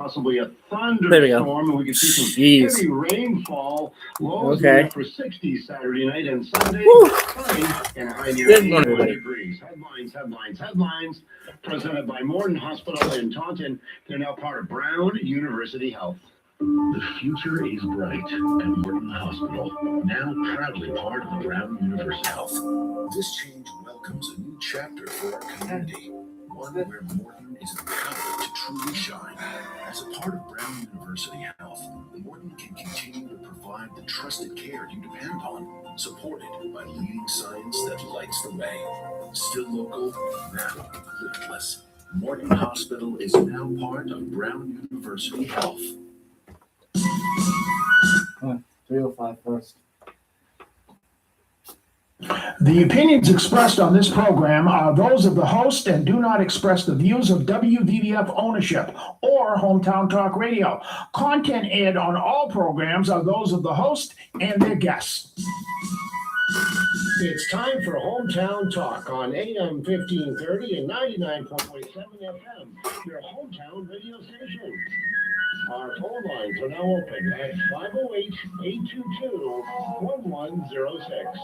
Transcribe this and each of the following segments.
possibly a There we go. thunderstorm, and we could see some Jeez. heavy rainfall. Lows Okay. up for 60 Saturday night and Sunday. Woo. Sunny and a high near Good morning, 81 everybody. degrees. Headlines. Presented by Morton Hospital in Taunton. They're now part of Brown University Health. The future is bright at Morton Hospital, now proudly part of Brown University Health. This change welcomes a new chapter for our community, one where Morton is empowered to truly shine. As a part of Brown University Health, Morton can continue to provide the trusted care you depend on, supported by leading science that lights the way. Still local, now limitless. Morton Hospital is now part of Brown University Health. 305 first. The opinions expressed on this program are those of the host and do not express the views of WVVF ownership or Hometown Talk Radio. Content aired on all programs are those of the host and their guests. It's time for Hometown Talk on AM 1530 and 99.7 FM, your hometown radio station. Our phone lines are now open at 508-822-1106.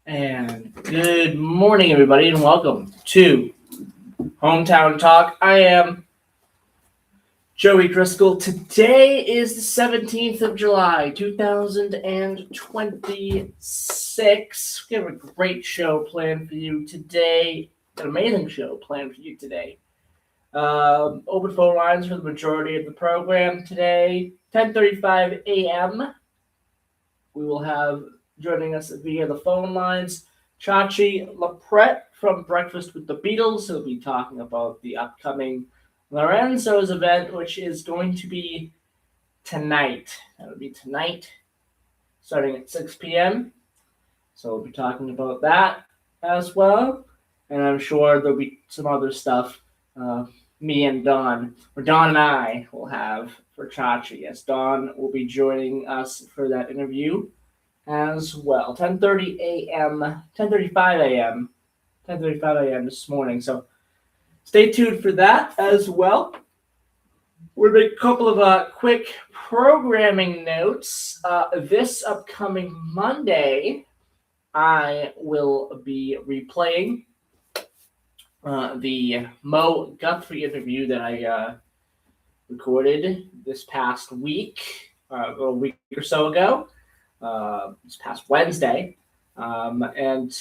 And good morning, everybody, and welcome to Hometown Talk. I am Joey Driscoll. Today is the 17th of July, 2026. We have a great show planned for you today, an amazing show planned for you today. Open phone lines for the majority of the program today, 10:35 a.m. We will have joining us via the phone lines, Chachi Lapret from Breakfast with the Beatles. He'll be talking about the upcoming Lorenzo's event, which is going to be tonight. That'll be tonight, starting at 6 p.m. So we'll be talking about that as well. And I'm sure there'll be some other stuff me and Don, or Don and I, will have for Chachi. Yes, Don will be joining us for that interview as well. 10:35 a.m. this morning. So stay tuned for that as well. We'll make a couple of quick programming notes. This upcoming Monday, I will be replaying the Mo Guthrie interview that I recorded this past week, a week or so ago. This past Wednesday, and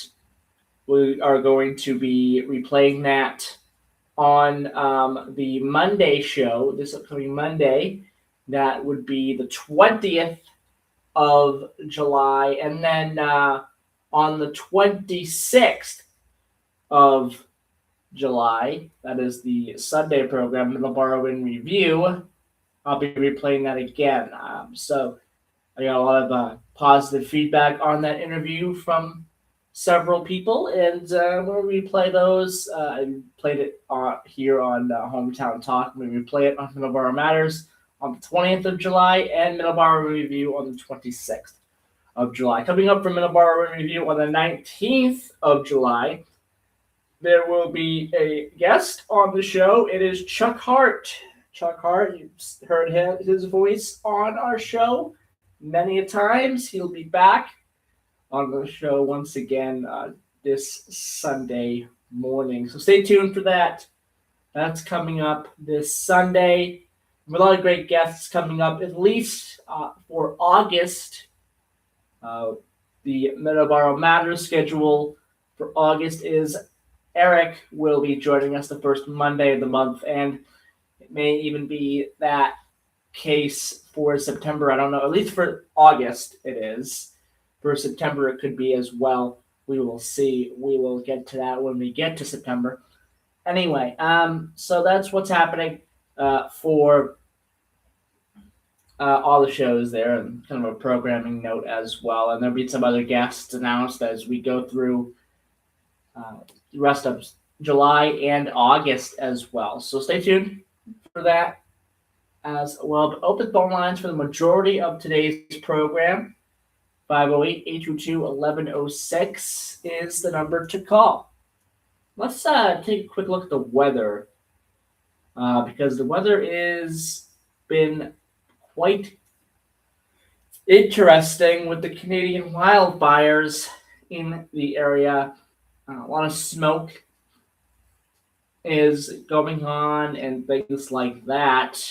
we are going to be replaying that on the Monday show, this upcoming Monday. That would be the 20th of July, and then on the 26th of July, that is the Sunday program, Middleborough in Review, I'll be replaying that again. So I got a lot of positive feedback on that interview from several people, and we'll replay those. I played it here on Hometown Talk. We replay it on Middleborough Matters on the 20th of July, and Middleborough Review on the 26th of July. Coming up from Middleborough Review on the 19th of July, there will be a guest on the show. It is Chuck Hart. Chuck Hart, you've heard his voice on our show many a times. He'll be back on the show once again this Sunday morning. So stay tuned for that. That's coming up this Sunday. We have a lot of great guests coming up, at least for August. The Middleborough Matters schedule for August is Eric will be joining us the first Monday of the month, and may even be that case for September. I don't know. At least for August, it is. For September, it could be as well. We will see. We will get to that when we get to September. Anyway, so that's what's happening for all the shows there, and kind of a programming note as well. And there'll be some other guests announced as we go through the rest of July and August as well. So stay tuned for that as well. But open phone lines for the majority of today's program. 508-822-1106 is the number to call. Let's take a quick look at the weather because the weather is been quite interesting with the Canadian wildfires in the area. A lot of smoke is going on and things like that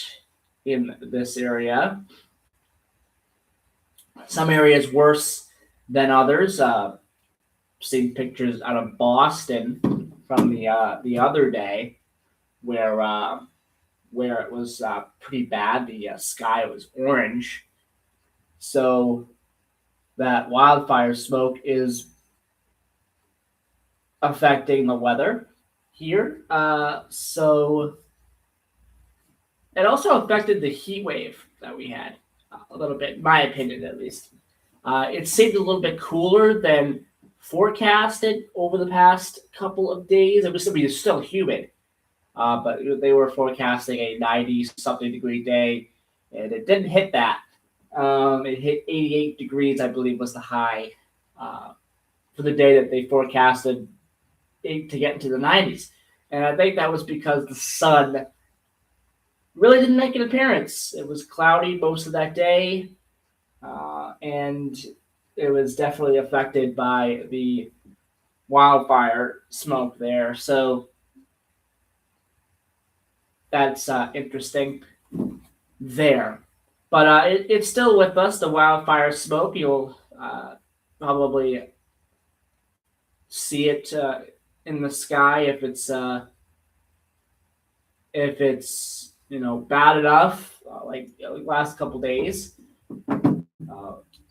in this area. Some areas worse than others. Seen pictures out of Boston from the other day where it was pretty bad. The sky was orange. So that wildfire smoke is affecting the weather here. So it also affected the heat wave that we had a little bit, in my opinion at least. It seemed a little bit cooler than forecasted over the past couple of days. It was still humid. But they were forecasting a 90-something degree day, and it didn't hit that. It hit 88 degrees, I believe, was the high for the day that they forecasted it to get into the 90s. And I think that was because the sun really didn't make an appearance. It was cloudy most of that day, and it was definitely affected by the wildfire smoke there. So that's interesting there. But it's still with us, the wildfire smoke. You'll probably see it in the sky if it's bad enough, like last couple days,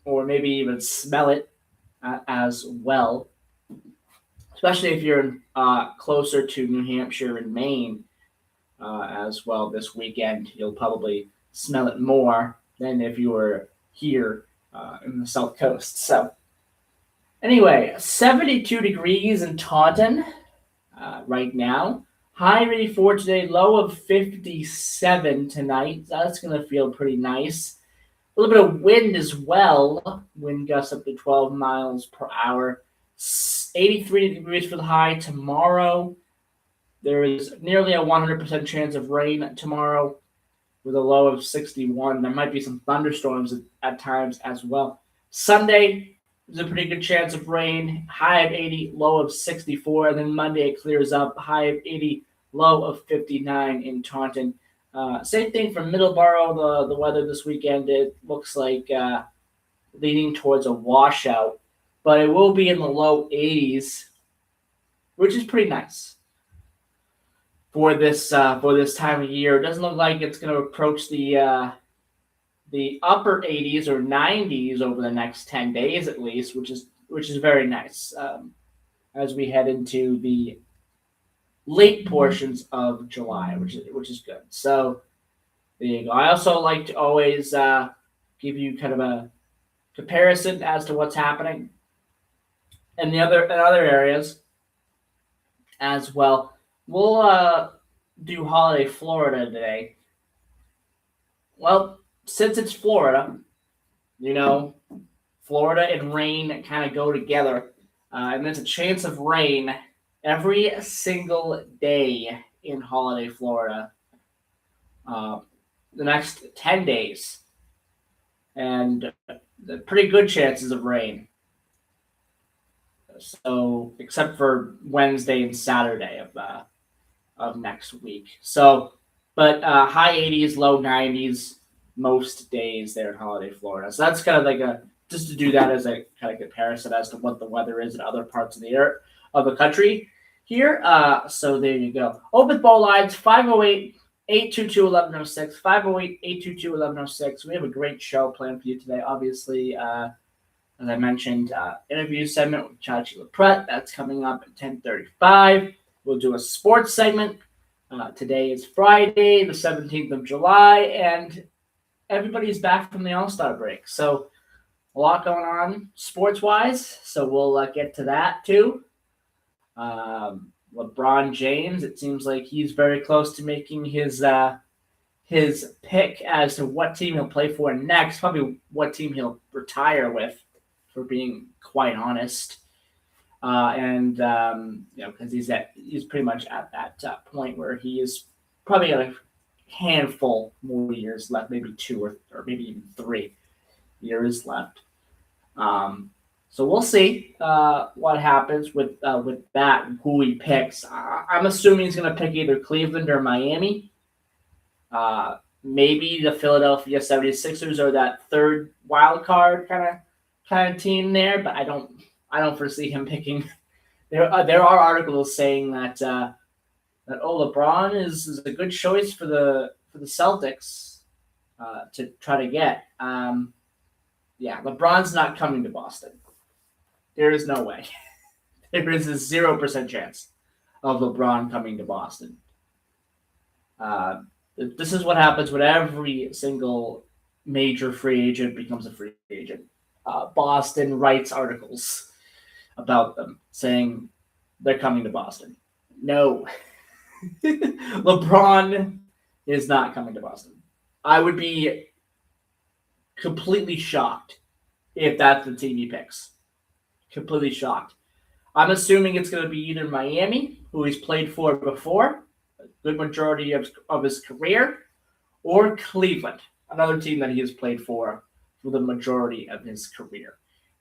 or maybe even smell it as well. Especially if you're closer to New Hampshire and Maine. As well this weekend, you'll probably smell it more than if you were here in the South Coast. So anyway, 72 degrees in Taunton right now. High of 84 today, low of 57 tonight. That's going to feel pretty nice. A little bit of wind as well. Wind gusts up to 12 miles per hour. 83 degrees for the high tomorrow. There is nearly a 100% chance of rain tomorrow with a low of 61. There might be some thunderstorms at times as well. Sunday, there's a pretty good chance of rain. High of 80, low of 64. And then Monday, it clears up. High of 80, low of 59 in Taunton. Same thing for Middleborough. The weather this weekend, it looks like leaning towards a washout. But it will be in the low 80s, which is pretty nice. For this time of year, it doesn't look like it's going to approach the upper 80s or 90s over the next 10 days at least, which is very nice as we head into the late portions of July, which is good. So there you go. I also like to always give you kind of a comparison as to what's happening in other areas as well. We'll do Holiday Florida today. Well, since it's Florida, Florida and rain kind of go together. And there's a chance of rain every single day in Holiday Florida. The next 10 days. And pretty good chances of rain. So, except for Wednesday and Saturday of next week. So, but high 80s, low 90s most days there in Holiday Florida. So that's kind of like just to do that as a kind of comparison as to what the weather is in other parts of the country here. So there you go. Open phone lines 508 822-1106, 508-822-1106. We have a great show planned for you today. Obviously, as I mentioned, interview segment with Chachi LaPrette. That's coming up at 10:35. We'll do a sports segment. Today is Friday, the 17th of July, and everybody's back from the All-Star break. So a lot going on sports-wise. So we'll get to that too. LeBron James, it seems like he's very close to making his pick as to what team he'll play for next, probably what team he'll retire with, for being quite honest. Because he's pretty much at that point where he is probably got a handful more years left, maybe 2 or maybe even 3 years left. So we'll see what happens with that, who he picks. I'm assuming he's going to pick either Cleveland or Miami. Maybe the Philadelphia 76ers or that third wild card kind of team there, but I don't foresee him picking. There are articles saying that LeBron is a good choice for the Celtics to try to get. LeBron's not coming to Boston. There is no way. There is a 0% chance of LeBron coming to Boston. This is what happens when every single major free agent becomes a free agent. Boston writes articles about them saying they're coming to Boston. No. LeBron is not coming to Boston. I would be completely shocked if that's the team he picks. Completely shocked. I'm assuming it's going to be either Miami, who he's played for before, a good majority of his career, or Cleveland, another team that he has played for the majority of his career.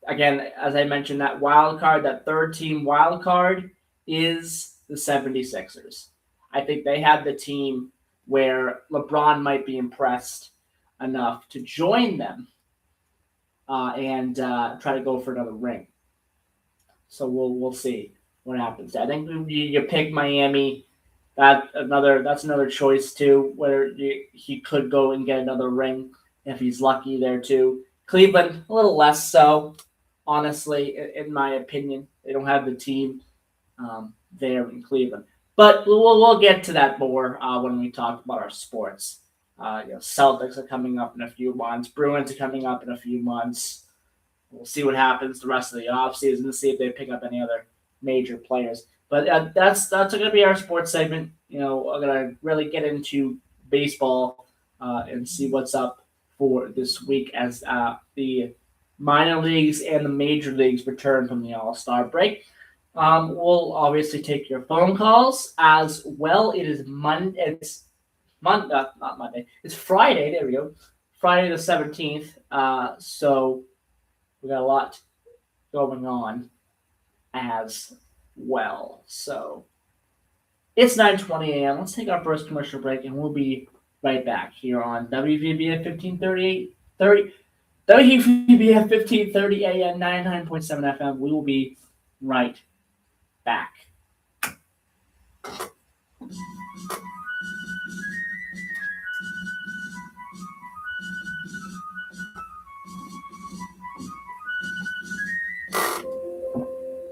Again, as I mentioned, that wild card, that third team wild card is the 76ers. I think they have the team where LeBron might be impressed enough to join them and try to go for another ring. So we'll see what happens. I think you pick Miami. That's another choice too, where he could go and get another ring if he's lucky there too. Cleveland, a little less so, honestly, in my opinion. They don't have the team there in Cleveland. But we'll get to that more when we talk about our sports. Celtics are coming up in a few months. Bruins are coming up in a few months. We'll see what happens the rest of the offseason to see if they pick up any other major players. But that's going to be our sports segment. We're going to really get into baseball and see what's up for this week as the minor leagues and the major leagues return from the All-Star break. We'll obviously take your phone calls as well. It is Monday. Not Monday. It's Friday. There we go. Friday the 17th. So we got a lot going on as well. So it's 9:20 a.m. Let's take our first commercial break, and we'll be right back here on WVBF 1530 AM 99.7 FM. We will be right back.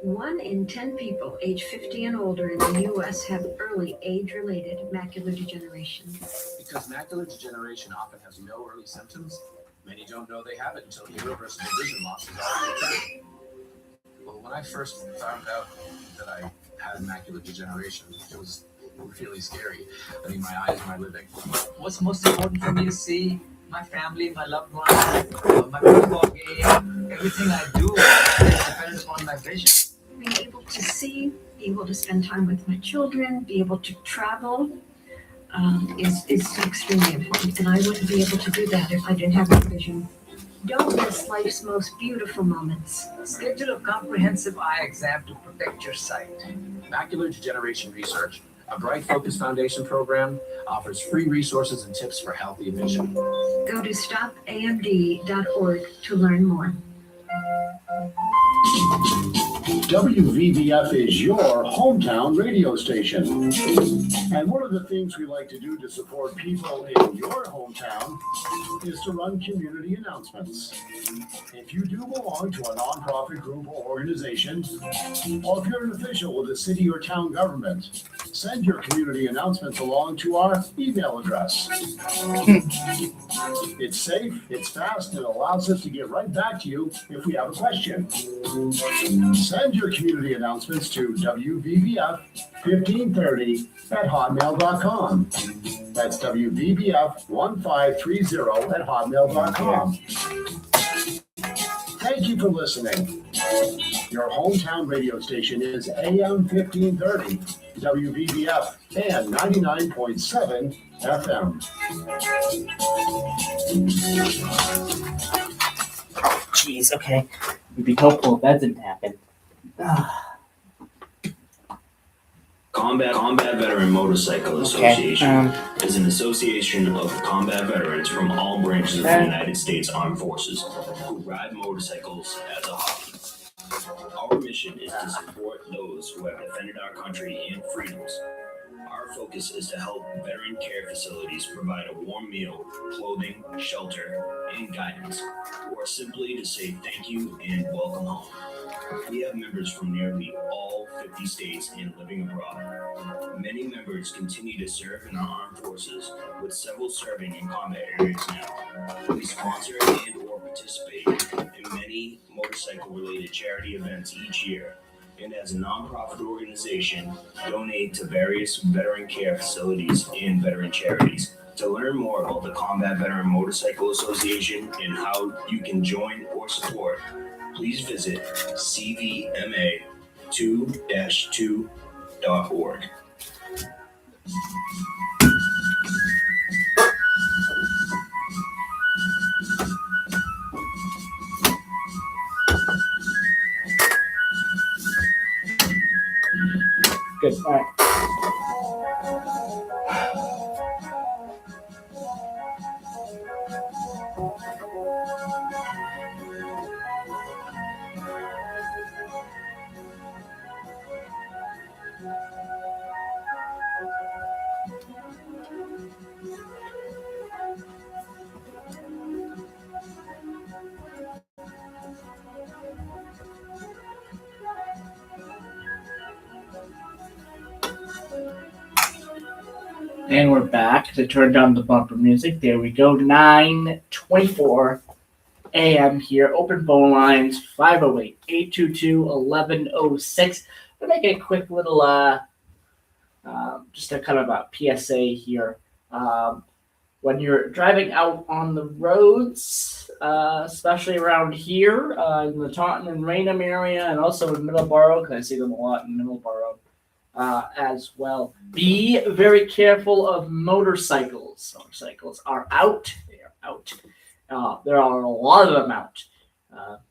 One in 10 people age 50 and older in the U.S. have early age-related macular degeneration. Because macular degeneration often has no early symptoms, many don't know they have it until irreversible vision loss is already occurred. Well, when I first found out that I had macular degeneration, it was really scary. I mean, my eyes were my living. What's most important for me to see my family, my loved ones, my football game, everything I do is dependent upon my vision. Being able to see, be able to spend time with my children, be able to travel is extremely important. And I wouldn't be able to do that if I didn't have my vision. Don't miss life's most beautiful moments. Schedule a comprehensive eye exam to protect your sight. Macular Degeneration Research, a Bright Focus Foundation program, offers free resources and tips for healthy vision. Go to stopamd.org to learn more. WVVF is your hometown radio station. And one of the things we like to do to support people in your hometown is to run community announcements. If you do belong to a nonprofit group or organization, or if you're an official with a city or town government, send your community announcements along to our email address. It's safe, it's fast, and it allows us to get right back to you if we have a question. Send your community announcements to WVVF1530@hotmail.com. That's WVVF1530@hotmail.com. Thank you for listening. Your hometown radio station is AM 1530, WVVF, and 99.7 FM. Jeez, okay. We'd be hopeful if that didn't happen. Combat Veteran Motorcycle Association is an association of combat veterans from all branches of the United States Armed Forces who ride motorcycles as a hobby. Our mission is to support those who have defended our country and freedoms. Our focus is to help veteran care facilities provide a warm meal, clothing, shelter, and guidance, or simply to say thank you and welcome home. We have members from nearly all 50 states and living abroad. Many members continue to serve in our armed forces, with several serving in combat areas now. We sponsor and or participate in many motorcycle-related charity events each year, and as a nonprofit organization, donate to various veteran care facilities and veteran charities. To learn more about the Combat Veteran Motorcycle Association and how you can join or support, please visit cvma2-2.org. Good. All right. And we're back to turn down the bumper music. There we go. 9:24 a.m. here. Open phone lines 508-822-1106. We'll make a quick little, just a kind of a PSA here. When you're driving out on the roads, especially around here in the Taunton and Raynham area, and also in Middleborough, because I see them a lot in Middleborough. As well. Be very careful of motorcycles. Motorcycles are out. They are out. There are a lot of them out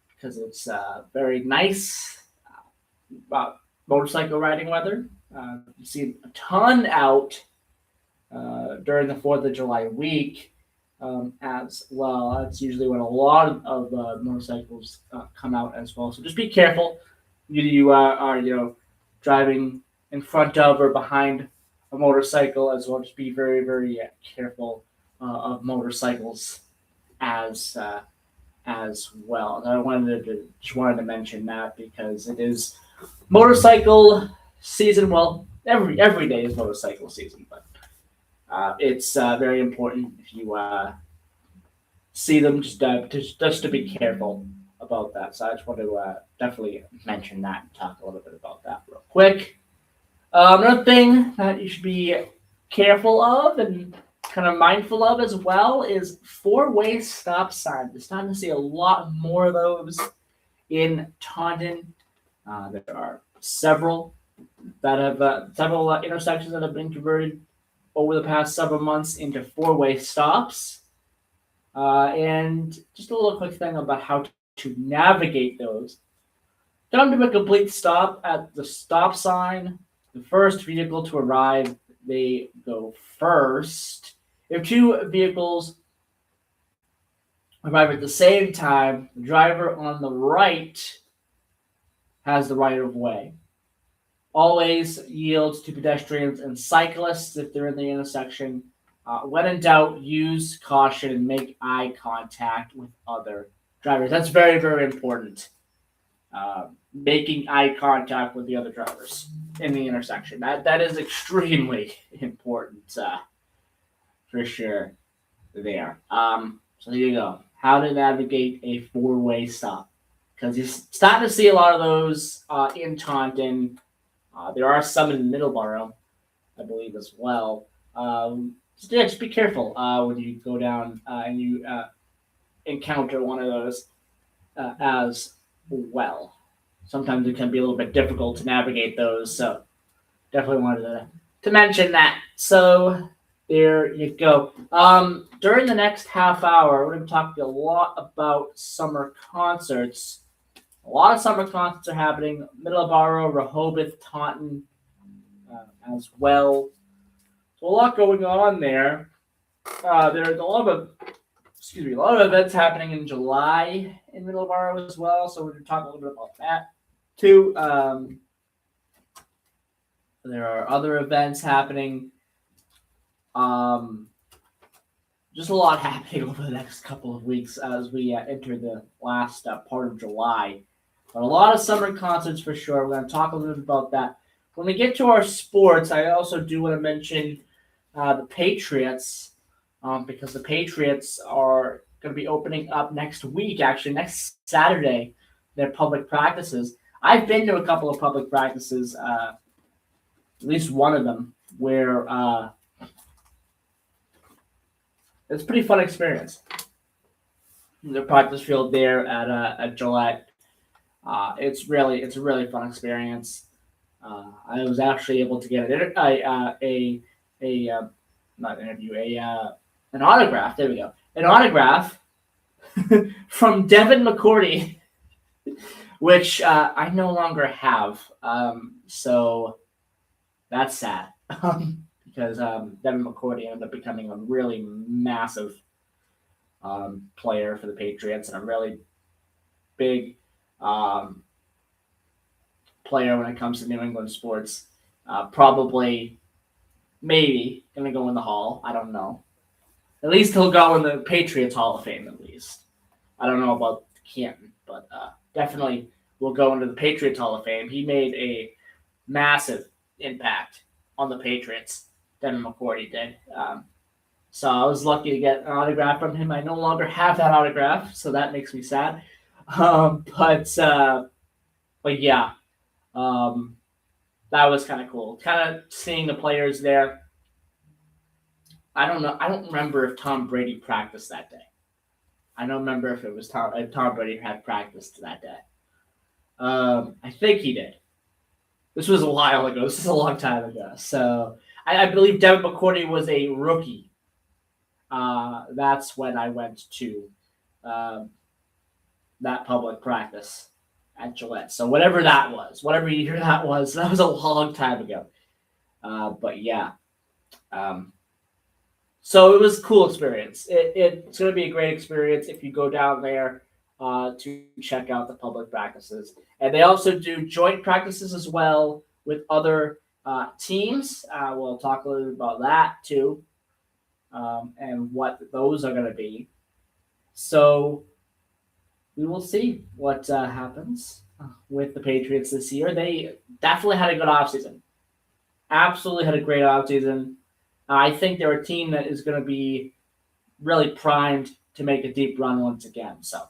because it's very nice motorcycle riding weather. You see a ton out during the 4th of July week as well. That's usually when a lot of motorcycles come out as well. So just be careful. You are driving in front of or behind a motorcycle as well. Just be very, very careful of motorcycles as well. And I wanted to mention that because it is motorcycle season. Well, every day is motorcycle season, but it's very important if you see them just to be careful about that. So I just want to definitely mention that and talk a little bit about that real quick. Another thing that you should be careful of and kind of mindful of as well is four-way stop signs. We're starting to see a lot more of those in Taunton. There are several that have several intersections that have been converted over the past several months into four-way stops. And just a little quick thing about how to navigate those. Come to a complete stop at the stop sign. The first vehicle to arrive, they go first. If two vehicles However, at the same time, the driver on the right has the right of way. Always yield to pedestrians and cyclists if they're in the intersection. When in doubt, use caution and make eye contact with other drivers. That's very, very important. Making eye contact with the other drivers in the intersection. That is extremely important for sure there. So there you go. How to navigate a four-way stop. Because you're starting to see a lot of those in Taunton. There are some in Middleborough, I believe, as well. So yeah, just be careful when you go down and you encounter one of those as well. Sometimes it can be a little bit difficult to navigate those, so definitely wanted to mention that. So there you go. During the next half hour, we're going to talk a lot about summer concerts. A lot of summer concerts are happening. Middleborough, Rehoboth, Taunton as well. So a lot going on there. There's a lot of events happening in July in Middleborough as well. So we're going to talk a little bit about that too. There are other events happening. Just a lot happening over the next couple of weeks as we enter the last part of July. But a lot of summer concerts for sure. We're going to talk a little bit about that. When we get to our sports, I also do want to mention the Patriots, because the Patriots are going to be opening up next week, actually next Saturday, their public practices. I've been to a couple of public practices, at least one of them, where it's a pretty fun experience. The practice field there at Gillette, it's a really fun experience. I was actually able to get an autograph. There we go. An autograph from Devin McCourty, which I no longer have. So that's sad. Because Devin McCourty ended up becoming a really massive player for the Patriots and a really big player when it comes to New England sports. Probably, maybe, going to go in the Hall. I don't know. At least he'll go in the Patriots Hall of Fame, at least. I don't know about Canton, but definitely will go into the Patriots Hall of Fame. He made a massive impact on the Patriots. Devin McCourty did. So I was lucky to get an autograph from him. I no longer have that autograph, so that makes me sad. But yeah, that was kind of cool. Kind of seeing the players there. I don't know. I don't remember if Tom Brady practiced that day. I don't remember if it was Tom Brady had practiced that day. I think he did. This was a while ago. This is a long time ago. So I believe Devin McCourty was a rookie. That's when I went to that public practice at Gillette. So whatever that was, whatever year that was a long time ago. But yeah. So it was a cool experience. It's going to be a great experience if you go down there to check out the public practices. And they also do joint practices as well with other teams. We'll talk a little bit about that too, and what those are going to be. So we will see what happens with the Patriots this year. They definitely had a good offseason. Absolutely had a great offseason. I think they're a team that is going to be really primed to make a deep run once again. So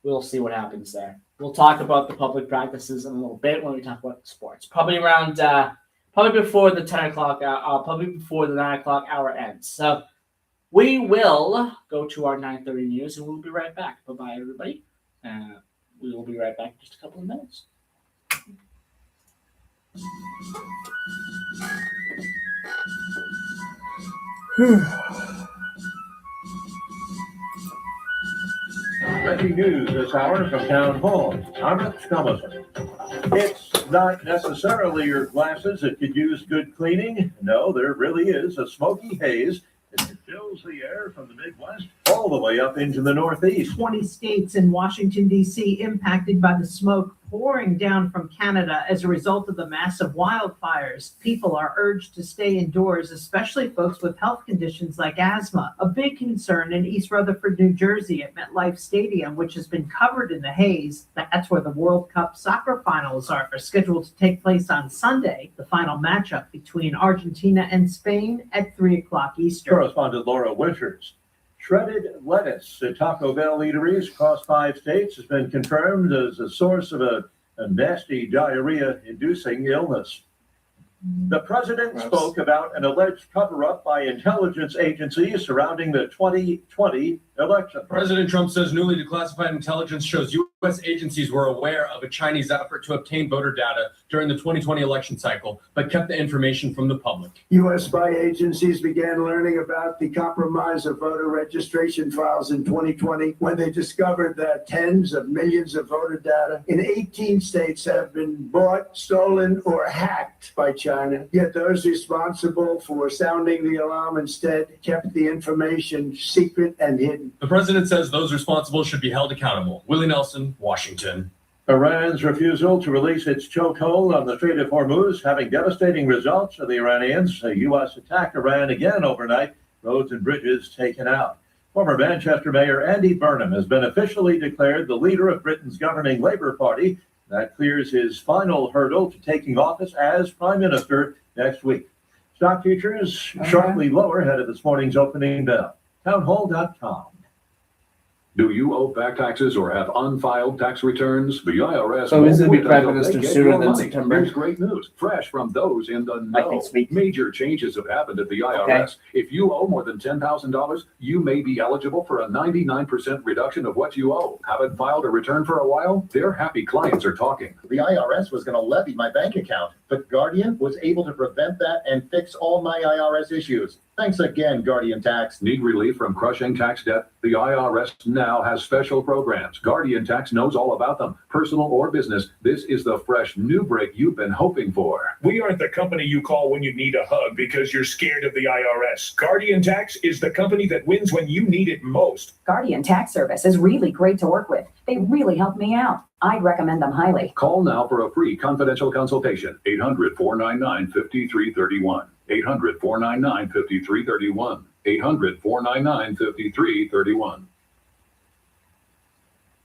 we'll see what happens there. We'll talk about the public practices in a little bit when we talk about sports. Probably around, probably before the 10 o'clock, probably before the 9 o'clock hour ends. So we will go to our 9:30 news and we'll be right back. Bye-bye, everybody. We will be right back in just a couple of minutes. Breaking news this hour from Town Hall. I'm Rich Scummison. It's not necessarily your glasses that could use good cleaning. No, there really is a smoky haze that fills the air from the Midwest all all the way up into the Northeast. 20 states and Washington, D.C. impacted by the smoke pouring down from Canada as a result of the massive wildfires. People are urged to stay indoors, especially folks with health conditions like asthma. A big concern in East Rutherford, New Jersey at MetLife Stadium, which has been covered in the haze. That's where the World Cup soccer finals are scheduled to take place on Sunday. The final matchup between Argentina and Spain at 3 o'clock Eastern. Correspondent Laura Winters. Shredded lettuce at Taco Bell eateries across 5 states has been confirmed as a source of a nasty diarrhea-inducing illness. The president spoke about an alleged cover-up by intelligence agencies surrounding the 2020 election. President Trump says newly declassified intelligence shows U.S. agencies were aware of a Chinese effort to obtain voter data during the 2020 election cycle, but kept the information from the public. U.S. spy agencies began learning about the compromise of voter registration files in 2020 when they discovered that tens of millions of voter data in 18 states have been bought, stolen, or hacked by China. Yet those responsible for sounding the alarm instead kept the information secret and hidden. The president says those responsible should be held accountable. Willie Nelson, Washington. Iran's refusal to release its chokehold on the Strait of Hormuz having devastating results for the Iranians. The U.S. attacked Iran again overnight, roads and bridges taken out. Former Manchester Mayor Andy Burnham has been officially declared the leader of Britain's governing Labour Party. That clears his final hurdle to taking office as Prime Minister next week. Stock futures sharply lower ahead of this morning's opening bell. Townhall.com. Do you owe back taxes or have unfiled tax returns? The IRS. So is it won't be wait Prime until Minister they get sooner your than money. September? Here's great news, fresh from those in the Like know. next week. Major changes have happened at the IRS. If you owe more than $10,000, you may be eligible for a 99% reduction of what you owe. Haven't filed a return for a while? Their happy clients are talking. The IRS was going to levy my bank account, but Guardian was able to prevent that and fix all my IRS issues. Thanks again, Guardian Tax. Need relief from crushing tax debt? The IRS now has special programs. Guardian Tax knows all about them, personal or business. This is the fresh new break you've been hoping for. We aren't the company you call when you need a hug because you're scared of the IRS. Guardian Tax is the company that wins when you need it most. Guardian Tax Service is really great to work with. They really help me out. I'd recommend them highly. Call now for a free confidential consultation. 800-499-5331. 800-499-5331. 800-499-5331.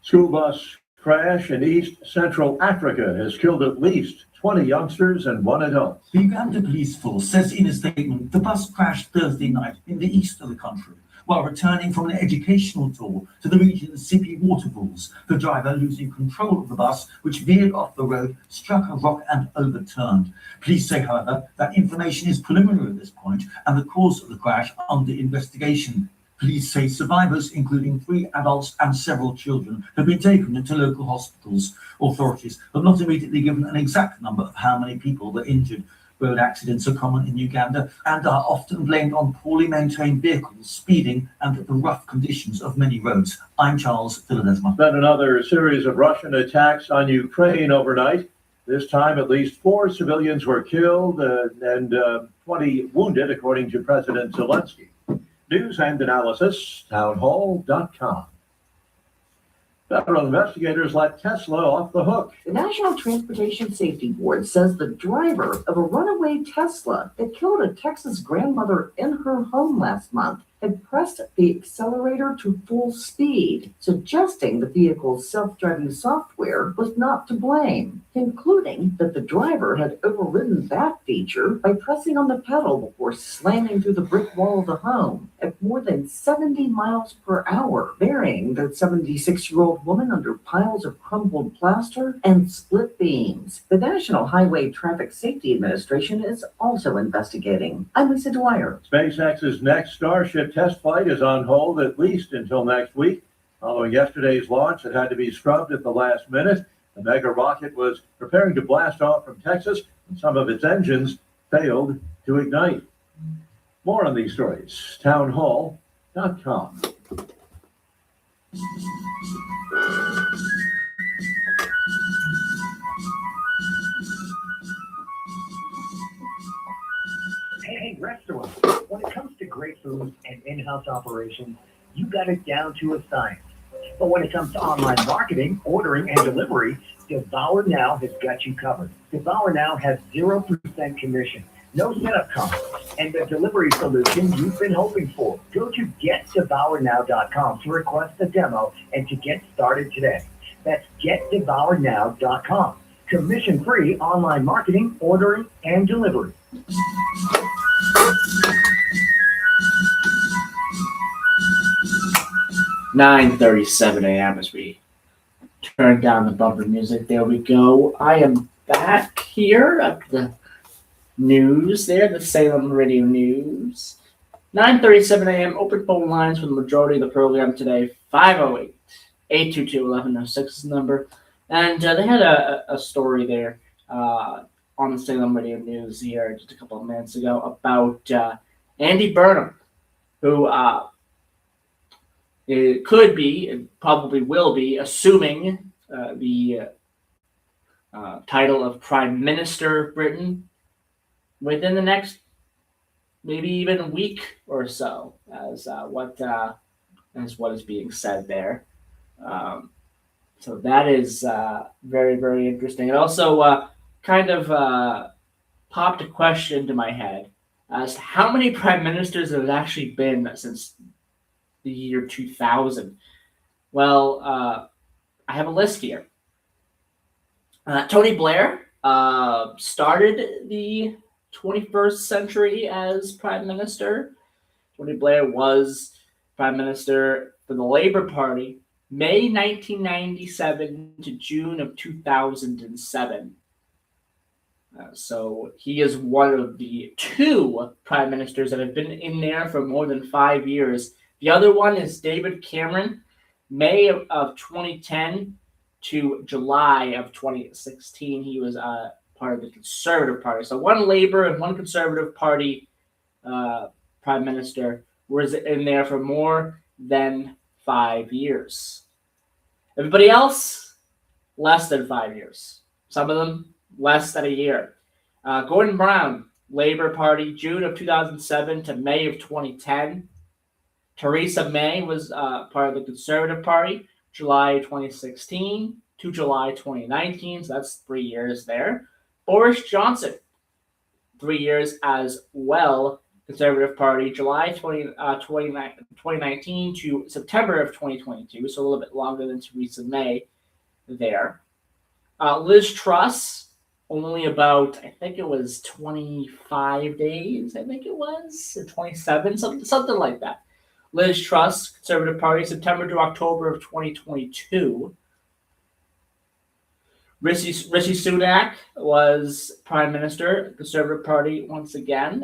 School bus crash in East Central Africa has killed at least 20 youngsters and 1 adult. The Uganda police force says in a statement the bus crashed Thursday night in the east of the country while returning from an educational tour to the region's Sipi waterfalls. The driver, losing control of the bus, which veered off the road, struck a rock and overturned. Police say, however, that information is preliminary at this point and the cause of the crash under investigation. Police say survivors, including 3 adults and several children, have been taken to local hospitals. Authorities have not immediately given an exact number of how many people were injured. Road accidents are common in Uganda and are often blamed on poorly maintained vehicles, speeding, and the rough conditions of many roads. I'm Charles Philadelphia. Then another series of Russian attacks on Ukraine overnight. This time, at least 4 civilians were killed and 20 wounded, according to President Zelensky. News and analysis, townhall.com. Federal investigators let Tesla off the hook. The National Transportation Safety Board says the driver of a runaway Tesla that killed a Texas grandmother in her home last month had pressed the accelerator to full speed, suggesting the vehicle's self-driving software was not to blame, concluding that the driver had overridden that feature by pressing on the pedal before slamming through the brick wall of the home at more than 70 miles per hour, burying the 76-year-old woman under piles of crumbled plaster and split beams. The National Highway Traffic Safety Administration is also investigating. I'm Lisa Dwyer. SpaceX's next Starship test flight is on hold at least until next week. Following yesterday's launch, it had to be scrubbed at the last minute. The mega rocket was preparing to blast off from Texas, and some of its engines failed to ignite. More on these stories, townhall.com. Hey, restaurants. When it comes to great food and in-house operations, You got it down to a science. But when it comes to online marketing, ordering, and delivery, Devour Now has got you covered. Devour Now has 0% commission, no setup costs, and the delivery solution you've been hoping for. Go to getdevournow.com to request a demo and to get started today. That's getdevournow.com. Commission-free online marketing, ordering, and delivery. "9:37 a.m. as we turn down the bumper music. There we go. I am back here at the news there, the Salem Radio News. 9:37 a.m. Open phone lines for the majority of the program today. 508-822-1106 is the number. And they had a story there on the Salem Radio News here just a couple of minutes ago about Andy Burnham, who it could be, and probably will be, assuming the title of Prime Minister of Britain within the next maybe even a week or so, as what is being said there. So that is very, very interesting. It also kind of popped a question into my head as to how many prime ministers there have actually been since the year 2000. Well, I have a list here. Tony Blair started the 21st century as prime minister. Tony Blair was prime minister for the Labour Party, May 1997 to June of 2007. So he is one of the two prime ministers that have been in there for more than 5 years. The other one is David Cameron, May of 2010 to July of 2016. He was part of the Conservative Party. So one Labour and one Conservative Party prime minister was in there for more than 5 years. Everybody else, less than 5 years. Some of them, less than a year. Gordon Brown, Labour Party, June of 2007 to May of 2010. Theresa May was part of the Conservative Party, July 2016 to July 2019. So that's 3 years there. Boris Johnson, 3 years as well. Conservative Party, July 2019 to September of 2022, so a little bit longer than Theresa May there. Liz Truss, only about, I think it was 25 days, I think it was, or 27, something like that. Liz Truss, Conservative Party, September to October of 2022. Rishi Sunak was Prime Minister, Conservative Party once again,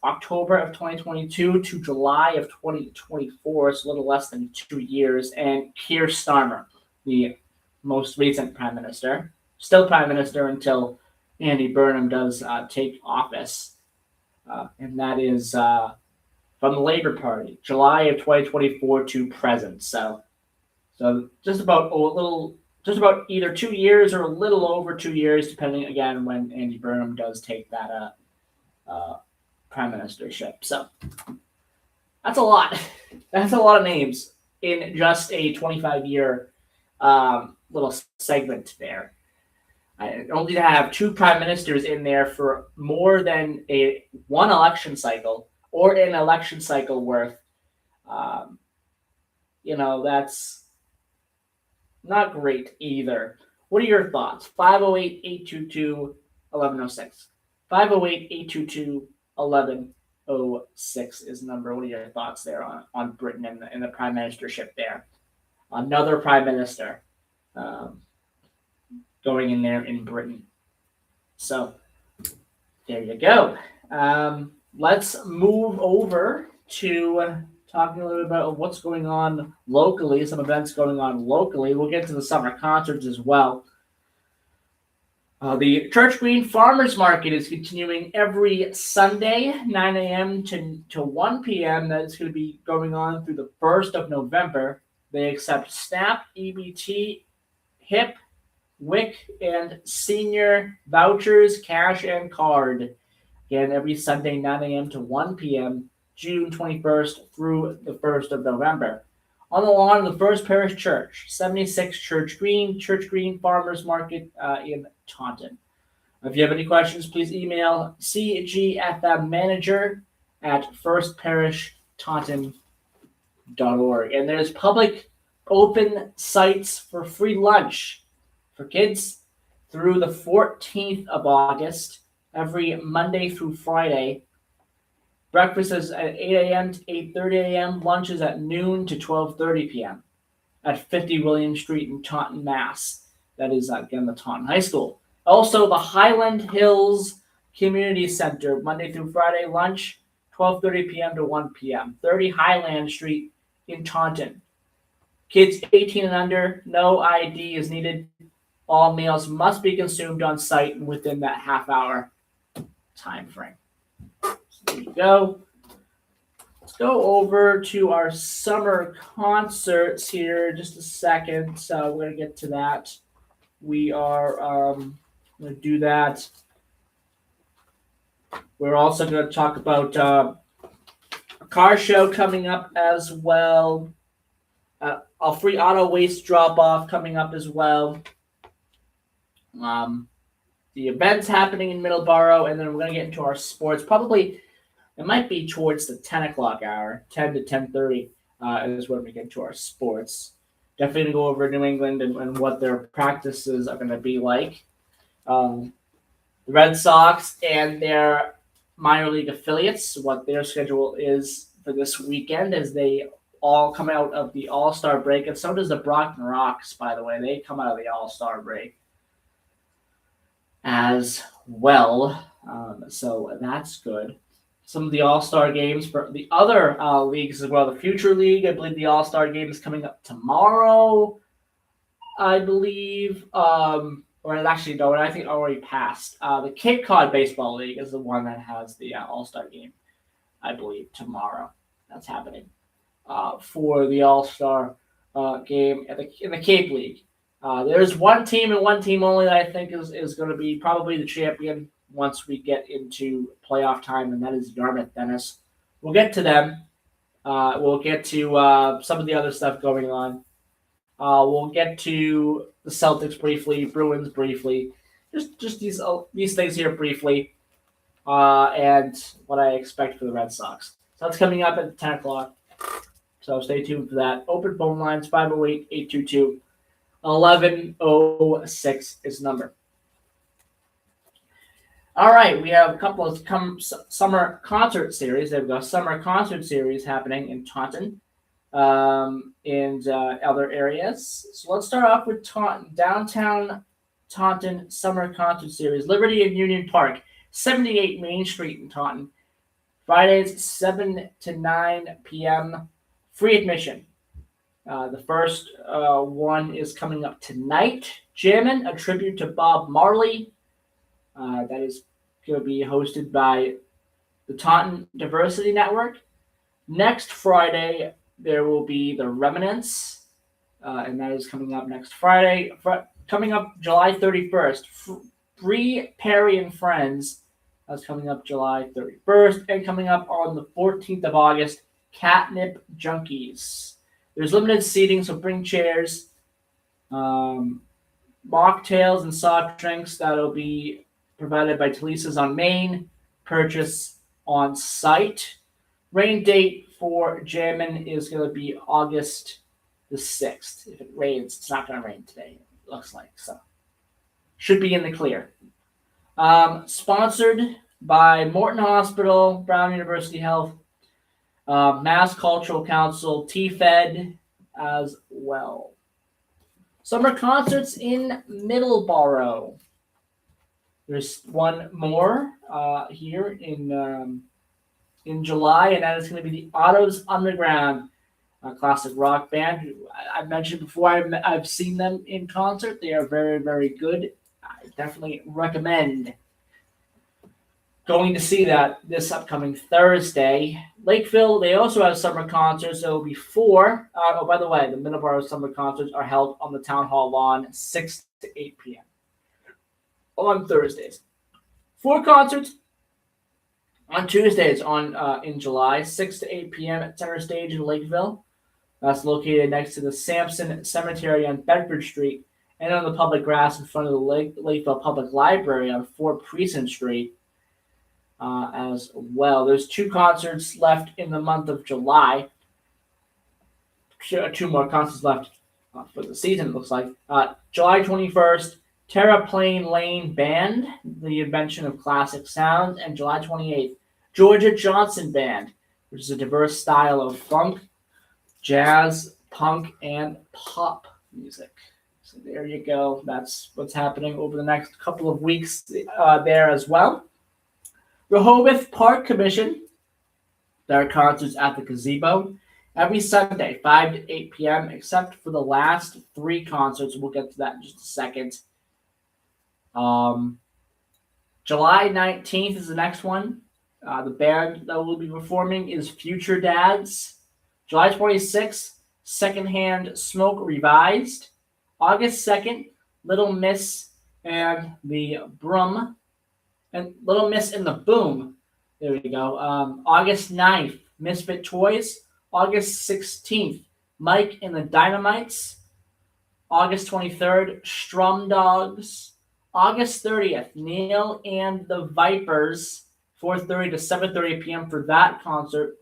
October of 2022 to July of 2024, so a little less than 2 years. And Keir Starmer, the most recent Prime Minister, still Prime Minister until Andy Burnham does take office, and that is from the Labour Party, July of 2024 to present. So just about either 2 years or a little over 2 years, depending again when Andy Burnham does take that prime ministership. So that's a lot. That's a lot of names in just a 25-year little segment there. Only to have two prime ministers in there for more than one election cycle or an election cycle worth, that's not great either. What are your thoughts? 508-822-1106. 508-822-1106 is the number. What are your thoughts there on Britain and the prime ministership there? Another prime minister going in there in Britain. So there you go. Let's move over to talking a little bit about what's going on locally, some events going on locally. We'll get to the summer concerts as well. The Church Green Farmers Market is continuing every Sunday, 9 a.m. to 1 p.m. That is going to be going on through the 1st of November. They accept SNAP, EBT, HIP, WIC, and senior vouchers, cash, and card. Again, every Sunday, 9 a.m. to 1 p.m. June 21st through the 1st of November. On the lawn of the First Parish Church, 76 Church Green Farmers Market in Taunton. If you have any questions, please email cgfmmanager@firstparishtaunton.org. And there's public open sites for free lunch for kids through the 14th of August, every Monday through Friday. Breakfast is at 8 a.m. to 8:30 a.m. Lunch is at noon to 12:30 p.m. at 50 William Street in Taunton, Mass. That is, again, the Taunton High School. Also, the Highland Hills Community Center, Monday through Friday, lunch, 12:30 p.m. to 1 p.m. 30 Highland Street in Taunton. Kids 18 and under, no ID is needed. All meals must be consumed on site within that half-hour time frame. So there you go. Let's go over to our summer concerts here in just a second. So we're going to get to that. We are going to do that. We're also going to talk about a car show coming up as well. A free auto waste drop-off coming up as well. The events happening in Middleborough, and then we're going to get into our sports. Probably, it might be towards the 10 o'clock hour, 10 to 10:30 is when we get to our sports. Definitely going to go over New England and what their practices are going to be like. The Red Sox and their minor league affiliates, what their schedule is for this weekend as they all come out of the All-Star break. And so does the Brockton Rocks, by the way. They come out of the All-Star break as well. So that's good. Some of the All-Star games for the other leagues as well. The Future League, I believe the All-Star game is coming up tomorrow, I believe. Or actually, no, I think it already passed. The Cape Cod Baseball League is the one that has the All-Star game, I believe, tomorrow. That's happening for the All-Star game in the Cape League. There's one team and one team only that I think is going to be probably the champion once we get into playoff time, and that is Yarmouth Dennis. We'll get to them. We'll get to some of the other stuff going on. We'll get to the Celtics briefly, Bruins briefly, just these things here briefly, and what I expect for the Red Sox. So that's coming up at 10 o'clock. So stay tuned for that. Open phone lines, 508-822-1106 is the number. All right, we have a couple of summer concert series. They've got a summer concert series happening in Taunton and other areas. So let's start off with downtown Taunton Summer Concert Series. Liberty and Union Park, 78 Main Street in Taunton. Fridays, 7 to 9 p.m. Free admission. The first one is coming up tonight. Jammin', a tribute to Bob Marley. That is going to be hosted by the Taunton Diversity Network. Next Friday, there will be the Remnants, and that is coming up next Friday. Coming up July 31st, Bree, Perry, and Friends. That's coming up July 31st. And coming up on the 14th of August, Catnip Junkies. There's limited seating, so bring chairs. Mocktails and soft drinks that'll be provided by Talisa's on Main. Purchase on site. Rain date for Jammin' is going to be August the 6th. If it rains, it's not going to rain today, it looks like. So should be in the clear. Sponsored by Morton Hospital, Brown University Health, Mass Cultural Council, TFED as well. Summer concerts in Middleborough. There's one more here in July, and that is going to be the Autos Underground, a classic rock band. Who I've mentioned before, I've seen them in concert. They are very, very good. I definitely recommend going to see that this upcoming Thursday. Lakeville, they also have summer concerts. There will be 4. Oh, by the way, the Middleborough summer concerts are held on the Town Hall lawn, 6 to 8 p.m. on Thursdays. 4 concerts On Tuesdays in July, 6 to 8 p.m. at Center Stage in Lakeville. That's located next to the Sampson Cemetery on Bedford Street, and on the public grass in front of the Lakeville Public Library on 4 Precinct Street as well. There's 2 concerts left in the month of July. 2 more concerts left for the season, it looks like. July 21st, Terraplane Lane Band, the invention of classic sound, and July 28th, Georgia Johnson Band, which is a diverse style of funk, jazz, punk, and pop music. So there you go. That's what's happening over the next couple of weeks there as well. Rehoboth Park Commission, there are concerts at the Gazebo every Sunday, 5 to 8 p.m., except for the last 3 concerts. We'll get to that in just a second. July 19th is the next one. The band that will be performing is Future Dads. July 26th, Secondhand Smoke Revised. August 2nd, Little Miss and the Broom. And Little Miss and the Boom. There we go. August 9th, Misfit Toys. August 16th, Mike and the Dynamites. August 23rd, Strum Dogs. August 30th, Neil and the Vipers, 4:30 to 7:30 p.m. for that concert.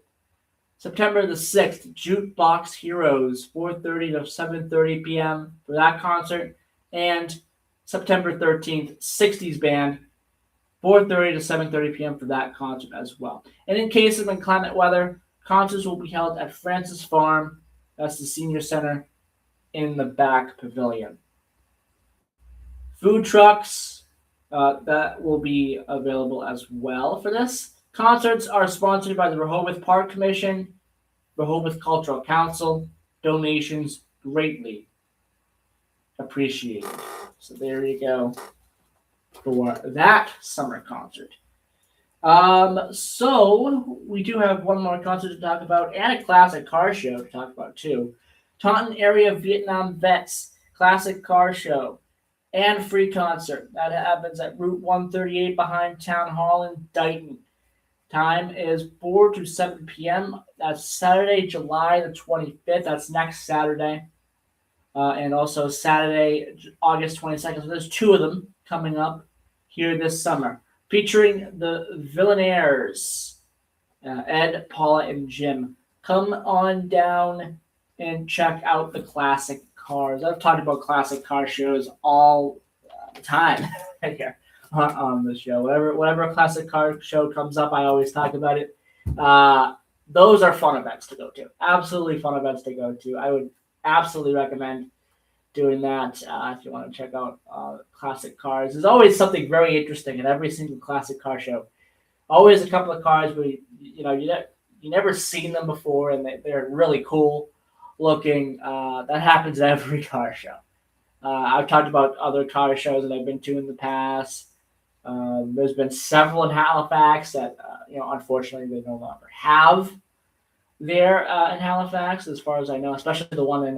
September the 6th, Jukebox Heroes, 4:30 to 7:30 p.m. for that concert. And September 13th, 60s Band, 4:30 to 7:30 p.m. for that concert as well. And in case of inclement weather, concerts will be held at Francis Farm. That's the senior center in the back pavilion. Food trucks that will be available as well for this. Concerts are sponsored by the Rehoboth Park Commission, Rehoboth Cultural Council. Donations greatly appreciated. So there you go for that summer concert. So we do have one more concert to talk about and a classic car show to talk about too. Taunton Area Vietnam Vets Classic Car Show and free concert. That happens at Route 138 behind Town Hall in Dighton. Time is 4 to 7 p.m. That's Saturday, July the 25th. That's next Saturday. And also Saturday, August 22nd. So there's 2 of them coming up here this summer. Featuring the Villainaires, Ed, Paula, and Jim. Come on down and check out the classic cars. I've talked about classic car shows all the time here on the show. Whatever a classic car show comes up, I always talk about it. Those are fun events to go to. Absolutely fun events to go to. I would absolutely recommend doing that if you want to check out classic cars. There's always something very interesting in every single classic car show. Always a couple of cars where you never seen them before, and they're really cool looking. That happens at every car show. I've talked about other car shows that I've been to in the past. There's been several in Halifax that unfortunately they no longer have there in Halifax, as far as I know, especially the one in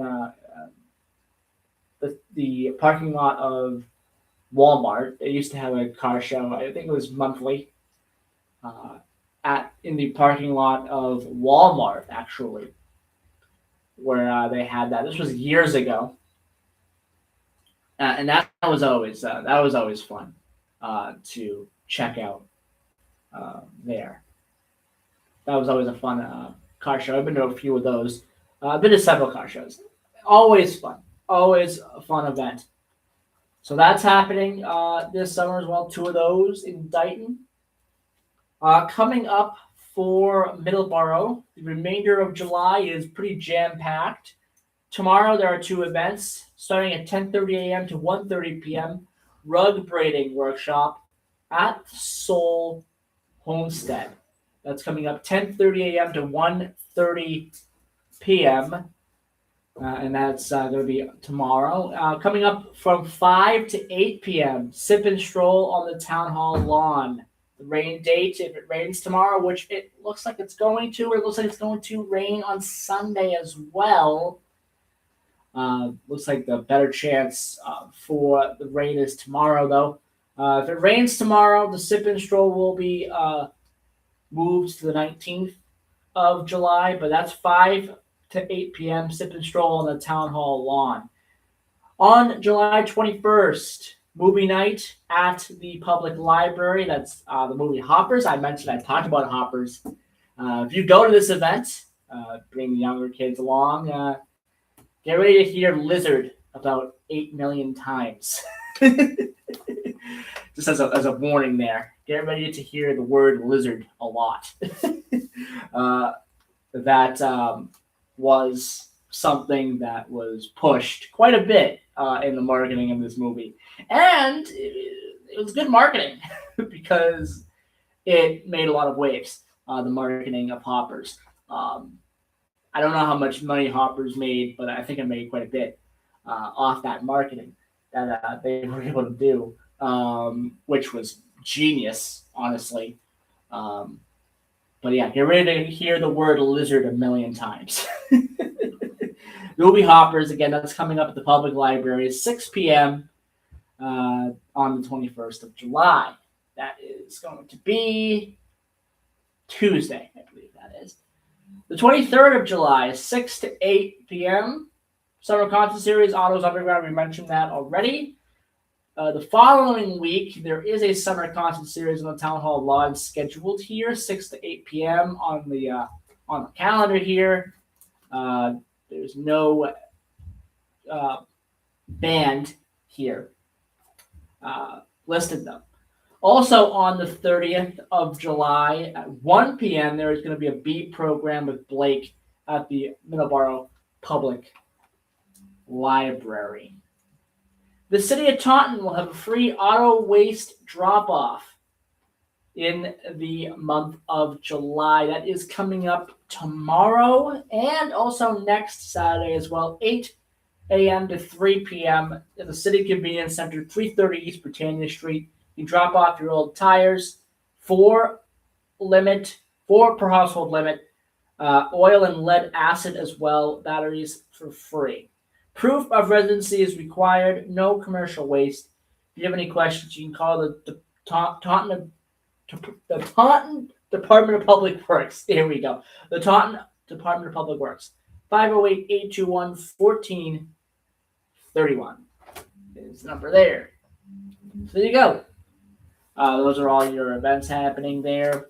the parking lot of Walmart. They used to have a car show. I think it was monthly in the parking lot of Walmart, actually, where they had that. This was years ago, and that was always fun to check out there. That was always a fun car show. I've been to a few of those. I've been to several car shows. Always fun. Always a fun event. So that's happening this summer as well. 2 of those in Dighton. Coming up for Middleborough, the remainder of July is pretty jam-packed. Tomorrow there are 2 events starting at 10:30 a.m. to 1:30 p.m. Rug braiding workshop at Soul Homestead. That's coming up 10:30 a.m. to 1:30 p.m. And that's going to be tomorrow. Coming up from 5 to 8 p.m., sip and stroll on the Town Hall lawn. The rain date, if it rains tomorrow, which it looks like it's going to, or it looks like it's going to rain on Sunday as well. Looks like the better chance for the rain is tomorrow, though. If it rains tomorrow, the sip and stroll will be moved to the 19th of July, but that's 5 to 8 p.m. Sip and stroll on the town hall lawn. On July 21st, movie night at the public library. That's the movie Hoppers. I talked about Hoppers. If you go to this event, bring the younger kids along, get ready to hear Lizard about 8 million times. Just as a warning there. Get ready to hear the word lizard a lot. That was something that was pushed quite a bit in the marketing of this movie. And it was good marketing because it made a lot of waves, the marketing of Hoppers. I don't know how much money Hoppers made, but I think it made quite a bit off that marketing that they were able to do, which was genius, honestly. But yeah, get ready to hear the word lizard a million times. Movie Hoppers, again, that's coming up at the public library at 6 p.m. On the 21st of July. That is going to be Tuesday, I believe that is. The 23rd of July, 6 to 8 p.m. Summer concert series, Autos Underground, we mentioned that already. The following week, there is a summer concert series on the Town Hall lawn scheduled here, 6 to 8 p.m. on the calendar here. There's no band here listed though. Also on the 30th of July at 1 p.m. there is going to be a beat program with Blake at the Middleborough Public Library. The city of Taunton will have a free auto waste drop-off in the month of July. That is coming up tomorrow and also next Saturday as well, 8 a.m. to 3 p.m. at the City Convenience Center, 330 East Britannia Street. You drop off your old tires, 4 per household limit, oil and lead acid as well, batteries for free. Proof of residency is required, no commercial waste. If you have any questions, you can call the Taunton Department of Public Works. There we go. The Taunton Department of Public Works. 508-821-1431 is the number there. So there you go. Those are all your events happening there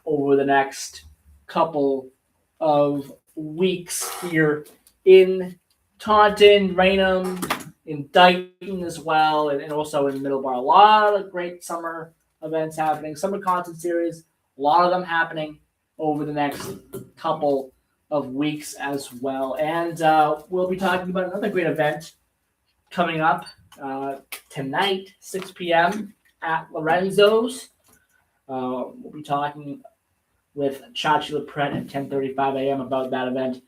over the next couple of weeks here in Taunton, Raynham, in Dighton as well, and also in Middleborough. A lot of great summer events happening, summer concert series, a lot of them happening over the next couple of weeks as well. And we'll be talking about another great event coming up tonight, 6 p.m. at Lorenzo's. We'll be talking with Chachi LaPret at 10:35 a.m. about that event.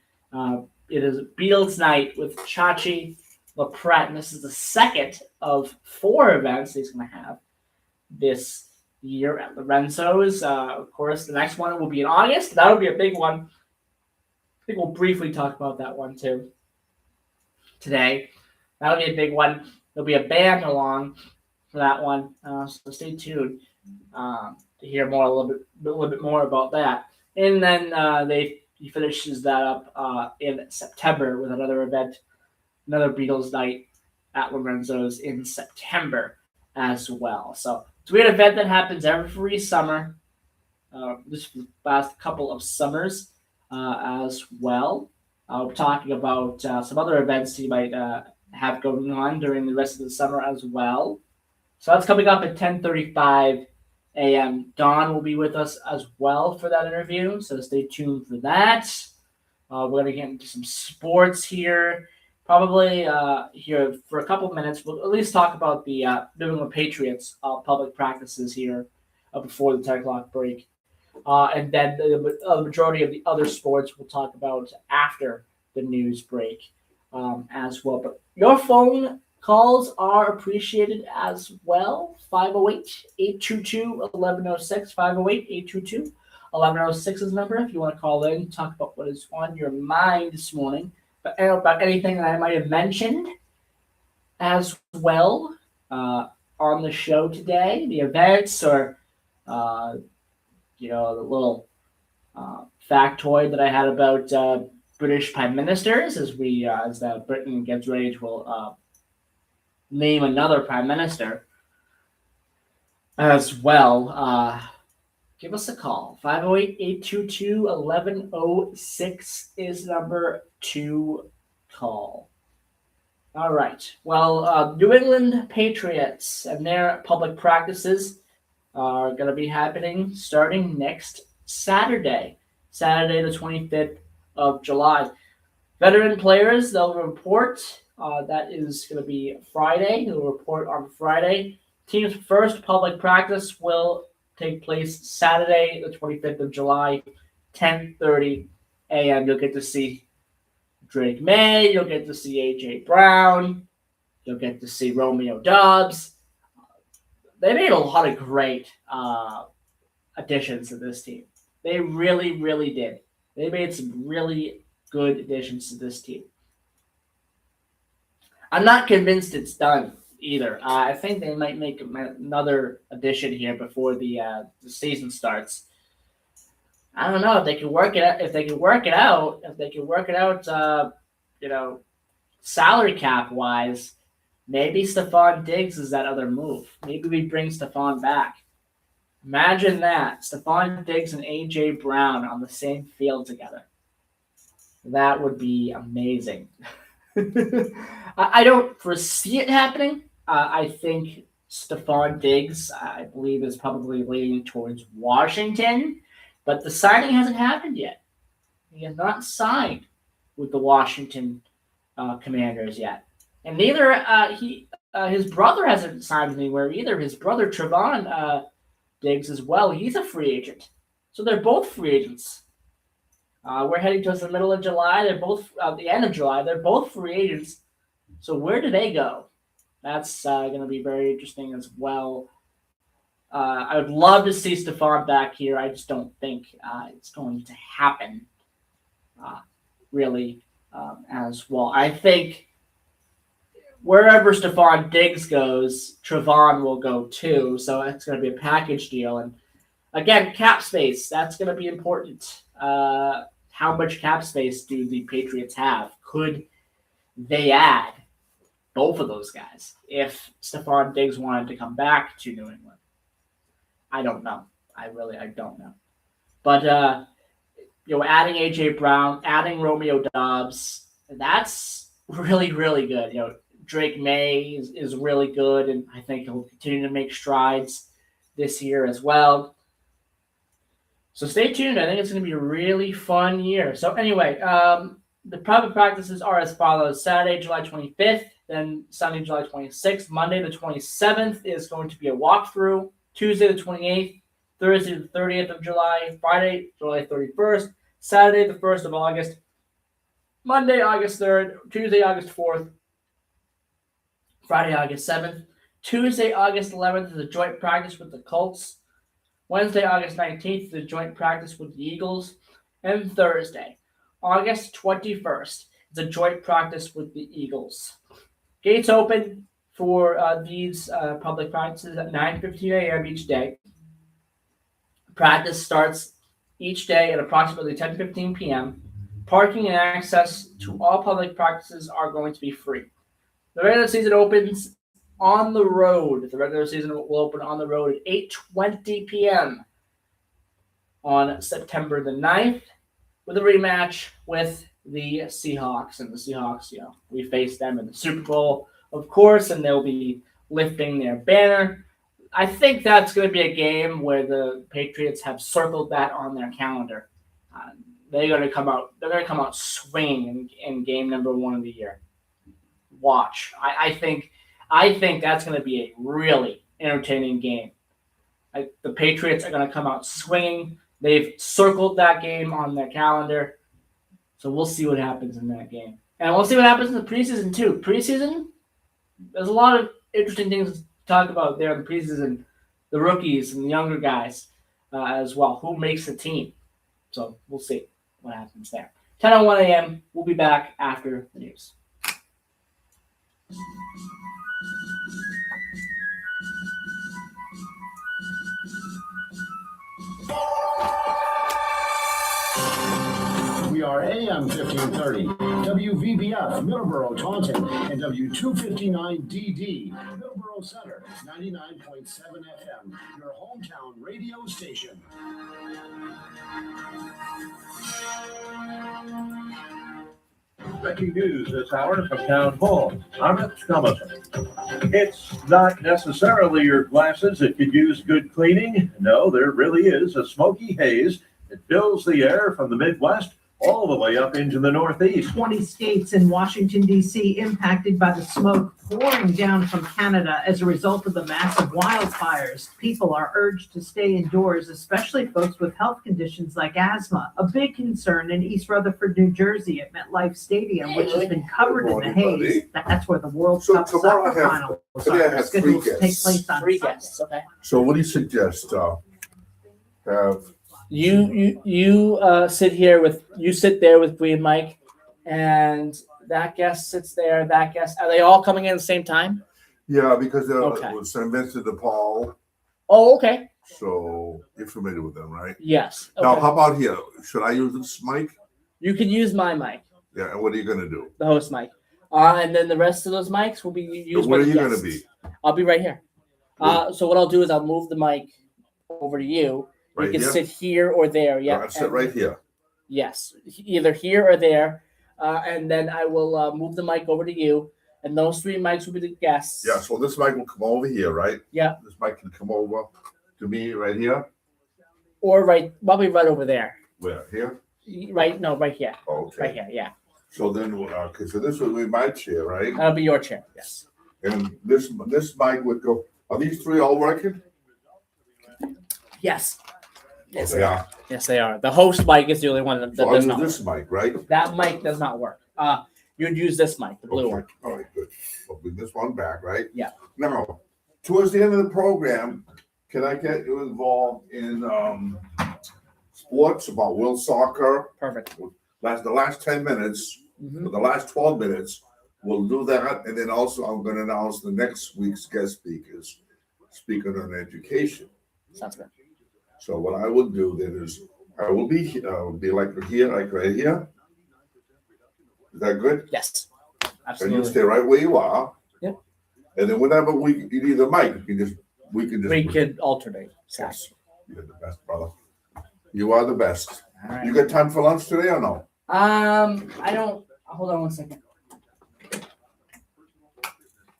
It is Beatles Night with Chachi LaPret, and this is the second of 4 events he's going to have this year at Lorenzo's. Of course, the next one will be in August. That'll be a big one. I think we'll briefly talk about that one too today. That'll be a big one. There'll be a band along for that one, so stay tuned to hear more a little bit more about that. And then he finishes that up in September with another event, another Beatles Night at Lorenzo's in September as well. So it's a great event that happens every summer, this last couple of summers as well. We're talking about some other events you might have going on during the rest of the summer as well. So that's coming up at 10:35 a.m. Dawn will be with us as well for that interview, so stay tuned for that. We're going to get into some sports here. Probably here for a couple of minutes. We'll at least talk about the New England Patriots public practices here before the 10 o'clock break. And then the majority of the other sports we'll talk about after the news break as well. But your phone calls are appreciated as well. 508-822-1106. 508-822-1106 is the number if you want to call in, talk about what is on your mind this morning, but about anything that I might have mentioned as well on the show today, the events or the little factoid that I had about British prime ministers as Britain gets ready to name another prime minister as well. Give us a call. 508-822-1106 is number to call. All right. Well, New England Patriots and their public practices are going to be happening starting next Saturday the 25th of July. Veteran players, they'll report. That is going to be Friday. They'll report on Friday. Team's first public practice will take place Saturday, the 25th of July, 10:30 a.m. You'll get to see Drake May. You'll get to see A.J. Brown. You'll get to see Romeo Doubs. They made a lot of great additions to this team. They really, really did. They made some really good additions to this team. I'm not convinced it's done either. I think they might make another addition here before the season starts. I don't know if they can work it out. If they can work it out, salary cap wise, maybe Stephon Diggs is that other move. Maybe we bring Stephon back. Imagine that. Stephon Diggs and A.J. Brown on the same field together. That would be amazing. I don't foresee it happening. I think Stephon Diggs, I believe, is probably leaning towards Washington, but the signing hasn't happened yet. He has not signed with the Washington Commanders yet. And neither his brother hasn't signed anywhere either. His brother, Trevon Diggs, as well. He's a free agent. So they're both free agents. We're heading towards the middle of July. They're both the end of July. They're both free agents. So where do they go? That's going to be very interesting as well. I would love to see Stephon back here. I just don't think it's going to happen really as well. I think wherever Stephon Diggs goes, Trevon will go too. So it's going to be a package deal. And again, cap space, that's going to be important. How much cap space do the Patriots have? Could they add both of those guys if Stephon Diggs wanted to come back to New England? I don't know. I don't know. But adding A.J. Brown, adding Romeo Doubs, that's really, really good. Drake May is really good, and I think he'll continue to make strides this year as well. So stay tuned. I think it's going to be a really fun year. So anyway, the private practices are as follows. Saturday, July 25th, then Sunday, July 26th. Monday, the 27th is going to be a walkthrough. Tuesday, the 28th. Thursday, the 30th of July. Friday, July 31st. Saturday, the 1st of August. Monday, August 3rd. Tuesday, August 4th. Friday, August 7th. Tuesday, August 11th is a joint practice with the Colts. Wednesday, August 19th, the joint practice with the Eagles. And Thursday, August 21st, is a joint practice with the Eagles. Gates open for these public practices at 9:15 a.m. each day. Practice starts each day at approximately 10:15 p.m. Parking and access to all public practices are going to be free. The regular season opens on the road. The regular season will open on the road at 8:20 p.m. on September the 9th with a rematch with the Seahawks. And the Seahawks, we face them in the Super Bowl, of course, and they'll be lifting their banner. I think that's going to be a game where the Patriots have circled that on their calendar. They're going to come out swinging in game number 1 of the year. Watch. I think that's going to be a really entertaining game. The Patriots are going to come out swinging. They've circled that game on their calendar. So we'll see what happens in that game. And we'll see what happens in the preseason, too. Preseason, there's a lot of interesting things to talk about there in the preseason. The rookies and the younger guys as well. Who makes the team? So we'll see what happens there. 10:01 a.m. We'll be back after the news. WTBR AM 1530, WVBF Middleborough Taunton, and W259DD Middleborough Center 99.7 FM, your hometown radio station. Breaking news this hour from Town Hall. I'm Rich Thomason. It's not necessarily your glasses that could use good cleaning. No, there really is a smoky haze that fills the air from the Midwest all the way up into the Northeast. 20 states and Washington, D.C. impacted by the smoke pouring down from Canada as a result of the massive wildfires. People are urged to stay indoors, especially folks with health conditions like asthma. A big concern in East Rutherford, New Jersey at MetLife Stadium, which has been covered in the haze. That's where the World Cup soccer finals are scheduled to take place on Three Sunday. guests, okay. So what do you suggest? Have You sit there with Bree and Mike, and that guest sits there. That guest, are they all coming in at the same time? yeah, because Okay. it was St. Vincent de Paul, Oh, okay. so you're familiar with them, right? Yes. Now, Okay. how about here? Should I use this mic? You can use my mic, Yeah, and what are you gonna do? the host mic, and then the rest of those mics will be used. Where by are the you gonna guests. be? I'll be right here. So what I'll do is I'll move the mic over to you. Right You can here? sit here or there. Yeah. I'll sit right here. Yes, either here or there, and then I will move the mic over to you, and those three mics will be the guests. Yeah, so this mic will come over here, right? Yeah. This mic can come over to me right here. Or probably right over there. Where? Here? Right? No, right here. Okay. Right here. Yeah. So then, okay, so this would be my chair, right? That'll be your chair. Yes. And this mic would go. Are these three all working? Yes. Yes, They are. Yes, they are. The host mic is the only one that So I'll does use not. this mic, right? That mic does not work. You'd use this mic, the blue Okay. one. All right, good. I'll bring this one back, right? Yeah. Now, towards the end of the program, can I get you involved in sports about World Soccer? Perfect. The last 10 minutes, Mhm. or the last 12 minutes, we'll do that. And then also I'm going to announce the next week's guest speakers, speaking on education. Sounds good. So what I will do then is I will be like here, like right here. Is that good? Yes. And Absolutely. you stay right where you are. Yep. And then whenever you need a mic, we can just. We could alternate. Yes. You're the best, brother. You are the best. All right. You got time for lunch today or no? I don't. Hold on one second.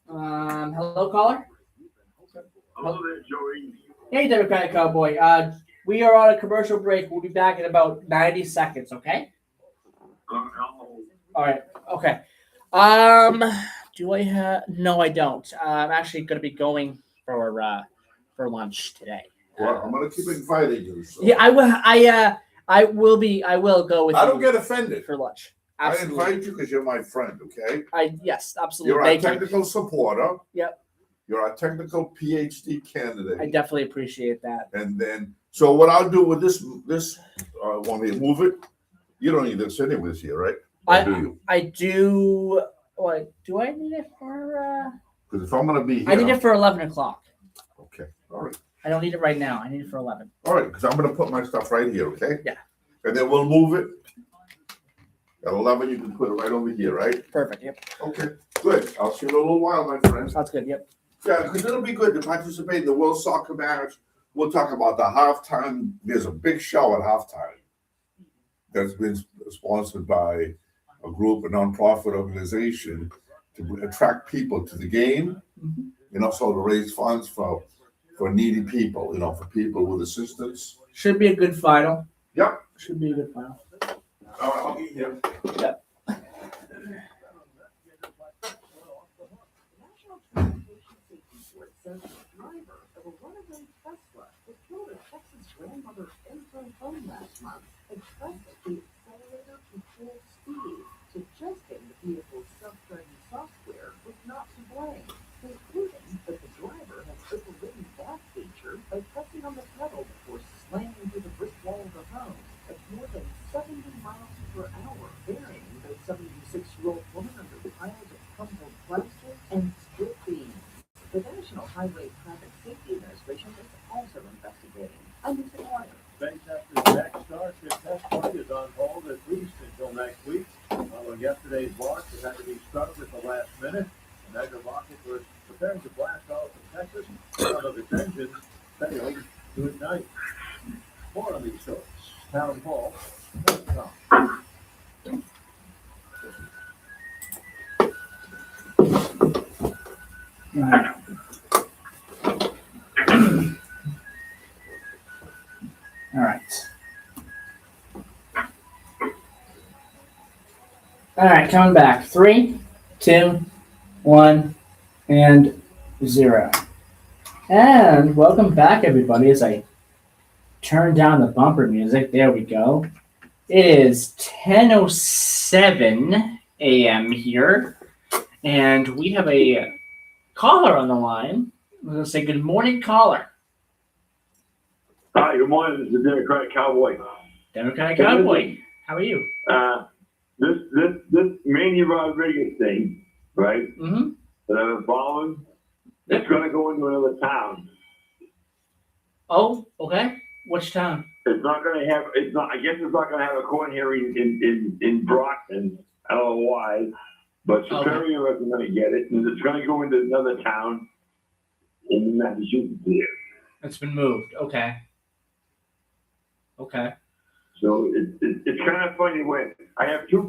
Hello, caller. Hello there, Joey. Hey, Democratic Cowboy. We are on a commercial break. We'll be back in about 90 seconds. Okay. All right. Okay. Do I have? No, I don't. I'm actually going to be going for lunch today. Well, I'm gonna keep inviting you. So. Yeah, I will. I will be. I will go with. I don't you get offended for lunch. I Absolutely. invite you because you're my friend, okay? Yes, absolutely. You're our Thank you. technical supporter. Yep. You're our technical PhD candidate. I definitely appreciate that. And then, so what I'll do with this, want me to move it? You don't need this anyways here, right? Or do you? I do. What do I need it for? Because if I'm gonna be here. I need it for 11 o'clock. Okay, all right. I don't need it right now. I need it for 11. All right, because I'm gonna put my stuff right here, okay? Yeah. And then we'll move it. At 11, you can put it right over here, right? Perfect. Yep. Okay, good. I'll see you in a little while, my friend. Sounds good. Yep. Yeah, because it'll be good to participate in the World Soccer match. We'll talk about the halftime. There's a big show at halftime that's been sponsored by a group, a nonprofit organization, to attract people to the game, and also to raise funds for needy people, for people with assistance. Should be a good final. Yep. Should be a good final. All right, I'll be here. Yep. Says the driver of a runaway Tesla that killed a Texas grandmother in her home last month had pressed the accelerator to full speed, suggesting the vehicle's self-driving software was not to blame, concluding that the driver had overridden that feature by pressing on the pedal before slamming into the brick wall of the home at more than 70 miles per hour, burying the 76-year-old woman under piles of crumbled plastic and split beams. The National Highway Traffic Safety Administration is also investigating. I'm Lisa Dwyer. Space after Jack Starship test flight is on hold at least until scuttled at the last minute, and as the rocket was preparing to blast off from Texas, one of its engines failed to ignite. More on these stories. Townhall.com. All right. All right, coming back. 3, 2, 1, and 0. And welcome back, everybody, as I turn down the bumper music. There we go. It is 10:07 a.m. here, and we have a caller on the line. I'm going to say good morning, caller. Hi, good morning. This is the Democratic Cowboy. Democratic Cowboy. How are you? This Manny Rodriguez thing, right? Mm-hmm. That I've been following, it's going to go into another town. Oh, okay. Which town? It's not going to have. It's not. I guess it's not going to have a court hearing in Brockton. I don't know why, but Superior isn't going to get it, and it's going to go into another town in Massachusetts here. It's been moved. Okay. Okay. So it's kind of funny when I have two or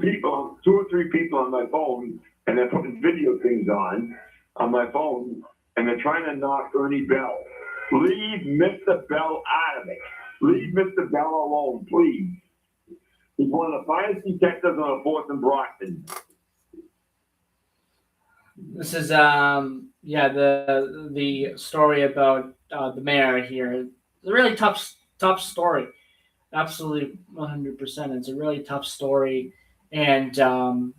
three people on my phone, and they're putting video things on my phone, and they're trying to knock Ernie Bell. Leave Mr. Bell out of it. Leave Mr. Bell alone, please. He's one of the finest detectives on the force in Brockton. This is the story about the mayor here. It's a really tough story. Absolutely 100%. It's a really tough story, and to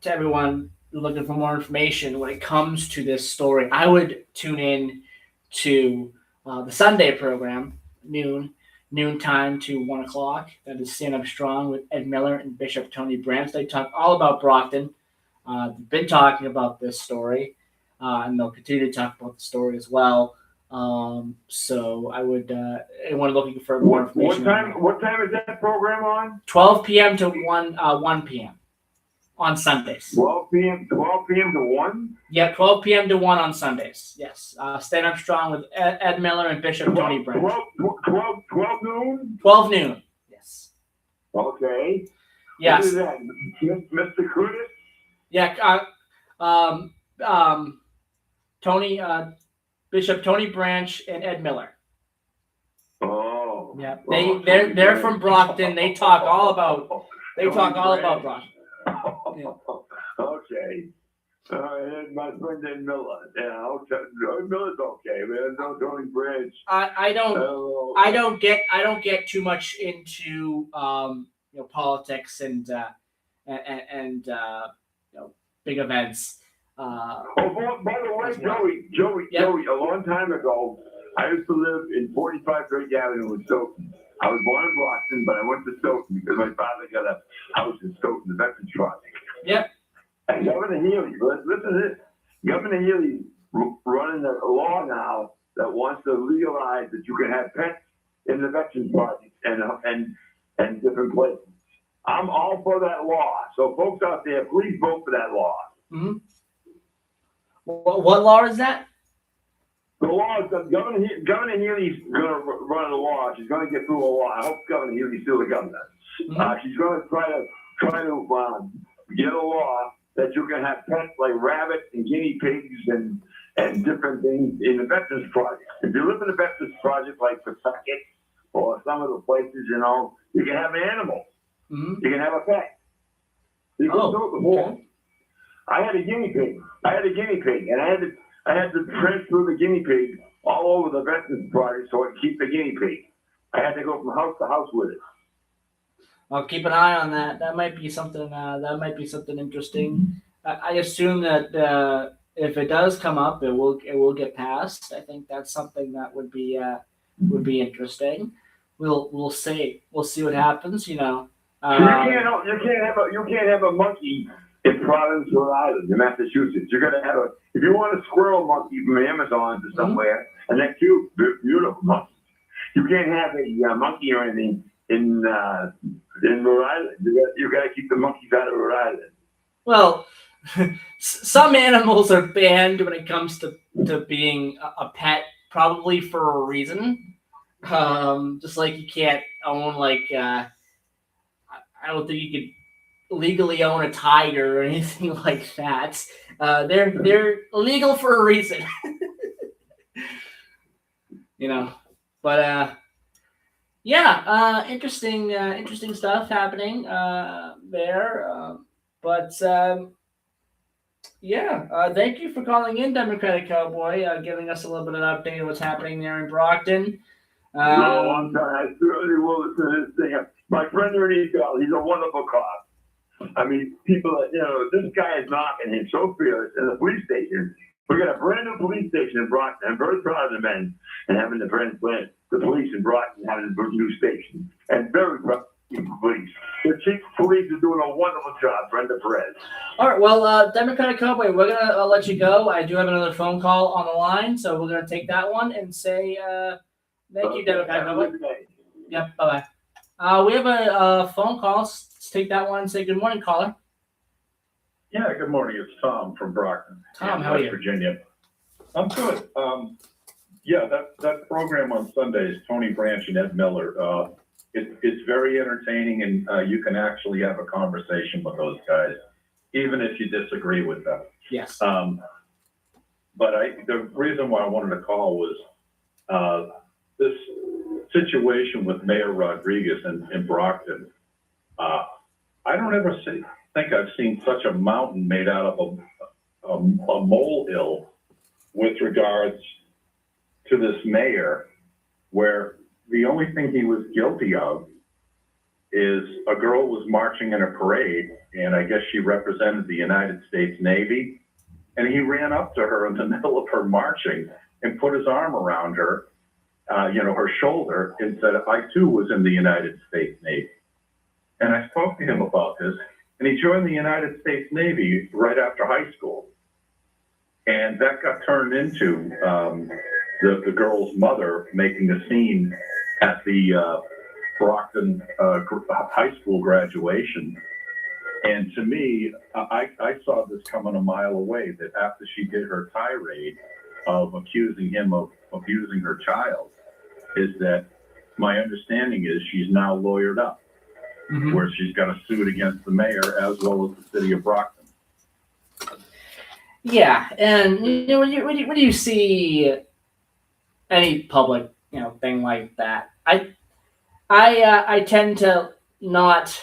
everyone looking for more information when it comes to this story, I would tune in to the Sunday program, noon time to 1 o'clock. That is Stand Up Strong with Ed Miller and Bishop Tony Branch. They talk all about Brockton. They've been talking about this story, and they'll continue to talk about the story as well. So I would, anyone looking for more information. What time is that program on? 12 p.m. to 1 p.m. on Sundays. 12 p.m. to 1? Yeah, 12 p.m. to 1 on Sundays. Yes. Stand Up Strong with Ed Miller and Bishop Tony Branch. 12 noon? 12 noon. Yes. Okay. Yes. What is that? Mr. Curtis? Yeah. Tony, Bishop Tony Branch and Ed Miller. Oh. Yeah. They're from Brockton. They talk all about Brockton. Yeah. Okay. All right, my friend Ed Miller. Yeah, okay. Miller's okay, man. No Tony Branch. I don't get too much into politics and big events. By the way, Joey, a long time ago, I used to live in 45 Great Avenue in Stoughton. I was born in Brockton, but I went to Stoughton because my father got a house in Stoughton, the Veterans Project. Yep. And Governor Healy, listen to this. Governor Healy's running a law now that wants to legalize that you can have pets in the Veterans Project and different places. I'm all for that law. So folks out there, please vote for that law. Mm-hmm. What law is that? The law is that Governor Healy's going to run a law. She's going to get through a law. I hope Governor Healy's still the governor. Mm-hmm. She's going to try to get a law that you can have pets like rabbits and guinea pigs and different things in the Veterans Project. If you live in the Veterans Project like Pawtucket or some of the places, you can have animals. Mm-hmm. You can have a pet. You can do it before. Okay. I had a guinea pig, and I had to transfer the guinea pig all over the Veterans Project so I could keep the guinea pig. I had to go from house to house with it. I'll keep an eye on that. That might be something. Interesting. I assume that if it does come up, it will get passed. I think that's something that would be interesting. We'll see. We'll see what happens. You can't have a monkey in Providence, Rhode Island, in Massachusetts. You're gonna have if you want a squirrel monkey from Amazon or somewhere, and they're cute, beautiful monkeys. You can't have a monkey or anything in Rhode Island. You got to keep the monkeys out of Rhode Island. Well, some animals are banned when it comes to being a pet, probably for a reason. Just like you can't own I don't think you could legally own a tiger or anything like that. They're illegal for a reason. But interesting stuff happening there. Thank you for calling in, Democratic Cowboy, giving us a little bit of an update of what's happening there in Brockton. No, I'm sorry. I certainly will listen to this thing. My friend Ernie Bell, he's a wonderful cop. I mean, people, this guy is knocking him so fearless in the police station. We got a brand new police station in Brockton. I'm very proud of the men and having the police in Brockton having a new station. And very proud of the police. The chief of police is doing a wonderful job, Brenda Perez. All right, well, Democratic Cowboy, we're going to let you go. I do have another phone call on the line, so we're going to take that one and say thank you, Democratic Cowboy. Yep, bye-bye. We have a phone call. Let's take that one and say good morning, caller. Yeah, good morning. It's Tom from Brockton. Tom, how are you? Virginia. I'm good. That program on Sundays, Tony Branch and Ed Miller, it's very entertaining, and you can actually have a conversation with those guys, even if you disagree with them. Yes. But the reason why I wanted to call was this situation with Mayor Rodriguez in Brockton. I don't ever think I've seen such a mountain made out of a molehill with regards to this mayor, where the only thing he was guilty of is a girl was marching in a parade, and I guess she represented the United States Navy, and he ran up to her in the middle of her marching and put his arm around her, her shoulder, and said, I too was in the United States Navy. And I spoke to him about this, and he joined the United States Navy right after high school. And that got turned into the girl's mother making a scene at the Brockton high school graduation. And to me, I saw this coming a mile away, that after she did her tirade of accusing him of abusing her child, is that my understanding is she's now lawyered up, where she's got a suit against the mayor as well as the city of Brockton. Yeah, and when you see any public thing like that, I tend to not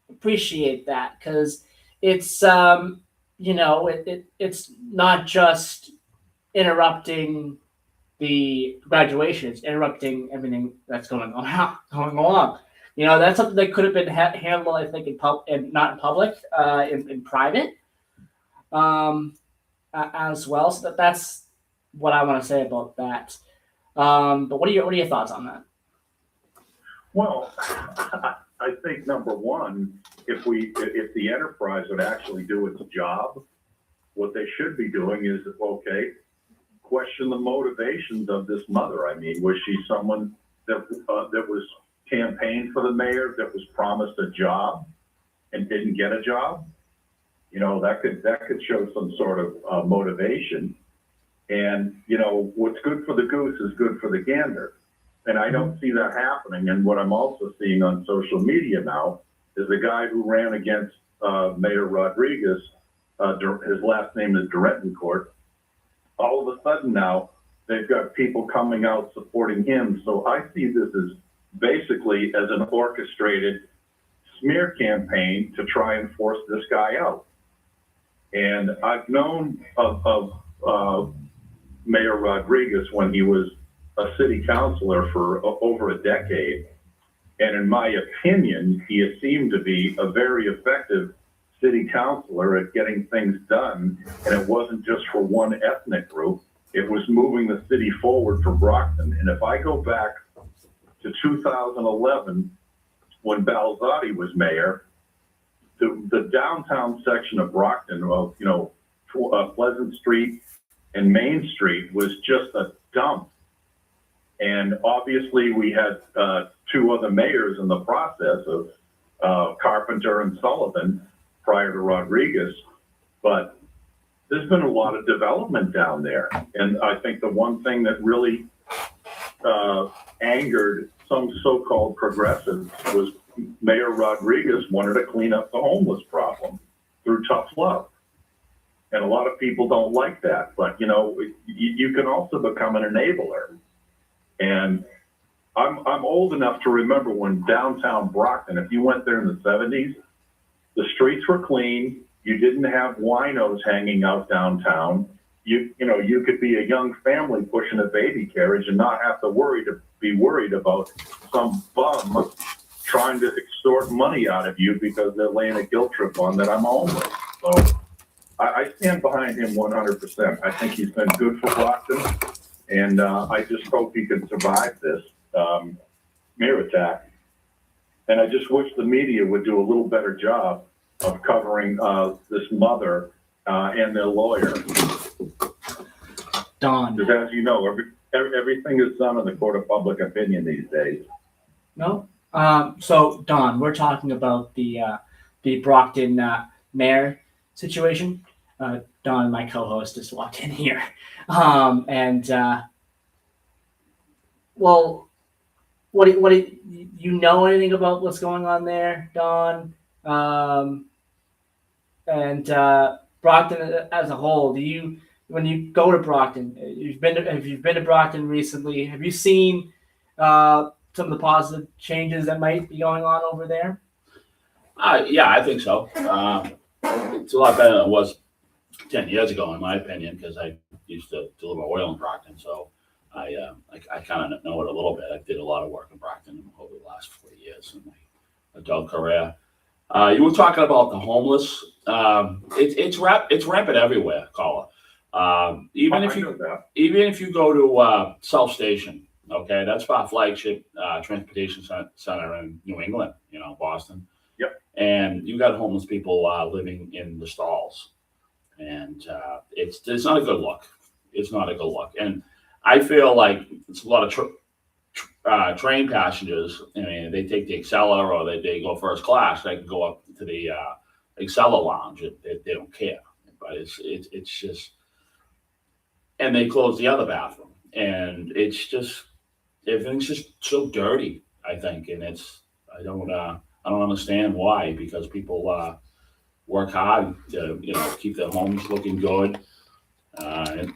appreciate that, because it's it's not just interrupting the graduation, it's interrupting everything that's going along. That's something that could have been handled, I think, not in public, in private, as well. So that's what I want to say about that. But what are your thoughts on that? Well, I think number one, if the enterprise would actually do its job, what they should be doing is, question the motivations of this mother. I mean, was she someone that was campaigned for the mayor, that was promised a job and didn't get a job? That could show some sort of motivation. And what's good for the goose is good for the gander. And I don't see that happening. And what I'm also seeing on social media now is the guy who ran against Mayor Rodriguez, his last name is Durencourt. All of a sudden now, they've got people coming out supporting him. So I see this as basically as an orchestrated smear campaign to try and force this guy out. And I've known of Mayor Rodriguez when he was a city councilor for over a decade. And in my opinion, he has seemed to be a very effective city councilor at getting things done. And it wasn't just for one ethnic group. It was moving the city forward for Brockton. And if I go back to 2011, when Balzotti was mayor, the downtown section of Brockton, Pleasant Street and Main Street was just a dump. And obviously we had two other mayors in the process of Carpenter and Sullivan prior to Rodriguez, but there's been a lot of development down there. And I think the one thing that really angered some so-called progressives was Mayor Rodriguez wanted to clean up the homeless problem through tough love. And a lot of people don't like that, but you can also become an enabler. And I'm old enough to remember when downtown Brockton, if you went there in the 70s, the streets were clean. You didn't have winos hanging out downtown. You could be a young family pushing a baby carriage and not have to be worried about some bum trying to extort money out of you because they're laying a guilt trip on that I'm homeless. So I stand behind him 100%. I think he's been good for Brockton, and I just hope he can survive this mayor attack. And I just wish the media would do a little better job of covering this mother and their lawyer. Don. Because as you know, everything is done in the court of public opinion these days. No. So Don, we're talking about the Brockton mayor situation. Don, my co-host, just walked in here, well, what do you know anything about what's going on there, Don? And Brockton as a whole, when you go to Brockton, if you've been to Brockton recently, have you seen some of the positive changes that might be going on over there? Yeah, I think so. It's a lot better than it was 10 years ago, in my opinion, because I used to deliver oil in Brockton, so I kind of know it a little bit. I did a lot of work in Brockton over the last 4 years in my adult career. You were talking about the homeless. It's rampant everywhere, caller. Even if you go to South Station, okay, that's our flagship transportation center in New England, Boston. Yep. And you got homeless people living in the stalls, and it's not a good look. It's not a good look, and I feel like it's a lot of train passengers. I mean, they take the Acela or they go first class. They can go up to the Acela lounge. They don't care, but it's just, and they close the other bathroom, and it's just everything's just so dirty. I think, and I don't understand why, because people work hard to keep their homes looking good. And,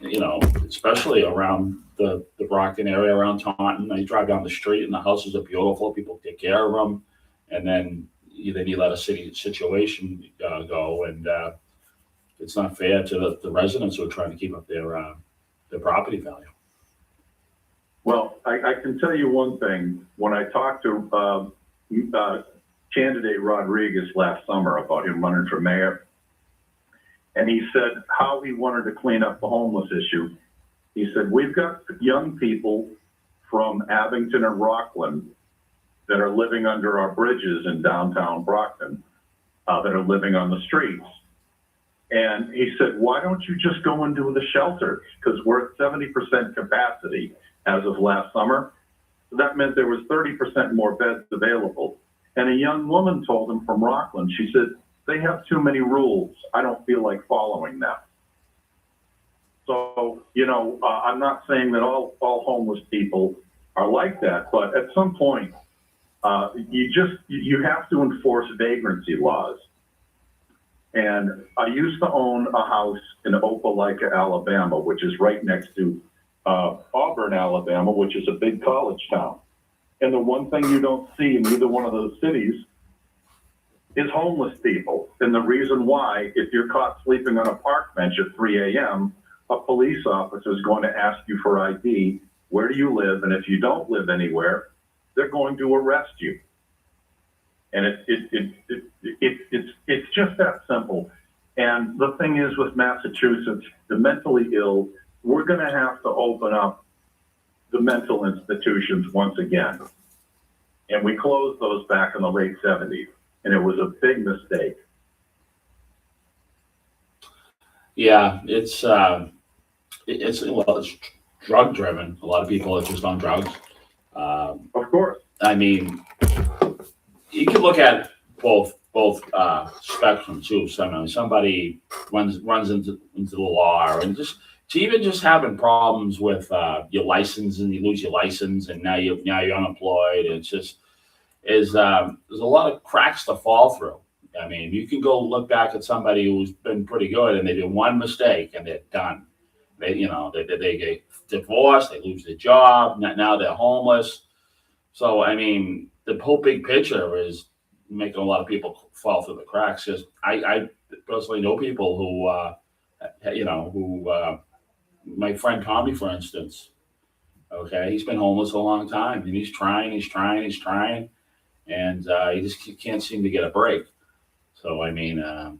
especially around the Brockton area, around Taunton. You drive down the street and the houses are beautiful. People take care of them. And then you let a city situation go. And it's not fair to the residents who are trying to keep up their property value. Well, I can tell you one thing. When I talked to candidate Rodriguez last summer about him running for mayor, and he said how he wanted to clean up the homeless issue. He said, we've got young people from Abington and Rockland that are living under our bridges in downtown Brockton, that are living on the streets. And he said, why don't you just go into the shelters? Because we're at 70% capacity as of last summer. So that meant there was 30% more beds available. And a young woman told him from Rockland, she said, they have too many rules. I don't feel like following them. So, I'm not saying that all homeless people are like that, but at some point, you have to enforce vagrancy laws. And I used to own a house in Opelika, Alabama, which is right next to Auburn, Alabama, which is a big college town. And the one thing you don't see in either one of those cities is homeless people. And the reason why, if you're caught sleeping on a park bench at 3 a.m., a police officer is going to ask you for ID. Where do you live? And if you don't live anywhere, they're going to arrest you. And it's just that simple. And the thing is with Massachusetts, the mentally ill, we're going to have to open up the mental institutions once again. And we closed those back in the late 70s. And it was a big mistake. Yeah, it's drug driven. A lot of people are just on drugs. Of course. I mean, you can look at both both spectrum too. So I mean, somebody runs into the law, and just having problems with your license, and you lose your license, and now you're unemployed. It's just there's a lot of cracks to fall through. I mean, you can go look back at somebody who's been pretty good, and they did one mistake, and they're done. They get divorced, they lose their job, now they're homeless. So I mean, the whole big picture is making a lot of people fall through the cracks. Because I personally know people who my friend Tommy, for instance. Okay, he's been homeless a long time, and he's trying, and he just can't seem to get a break. So I mean, I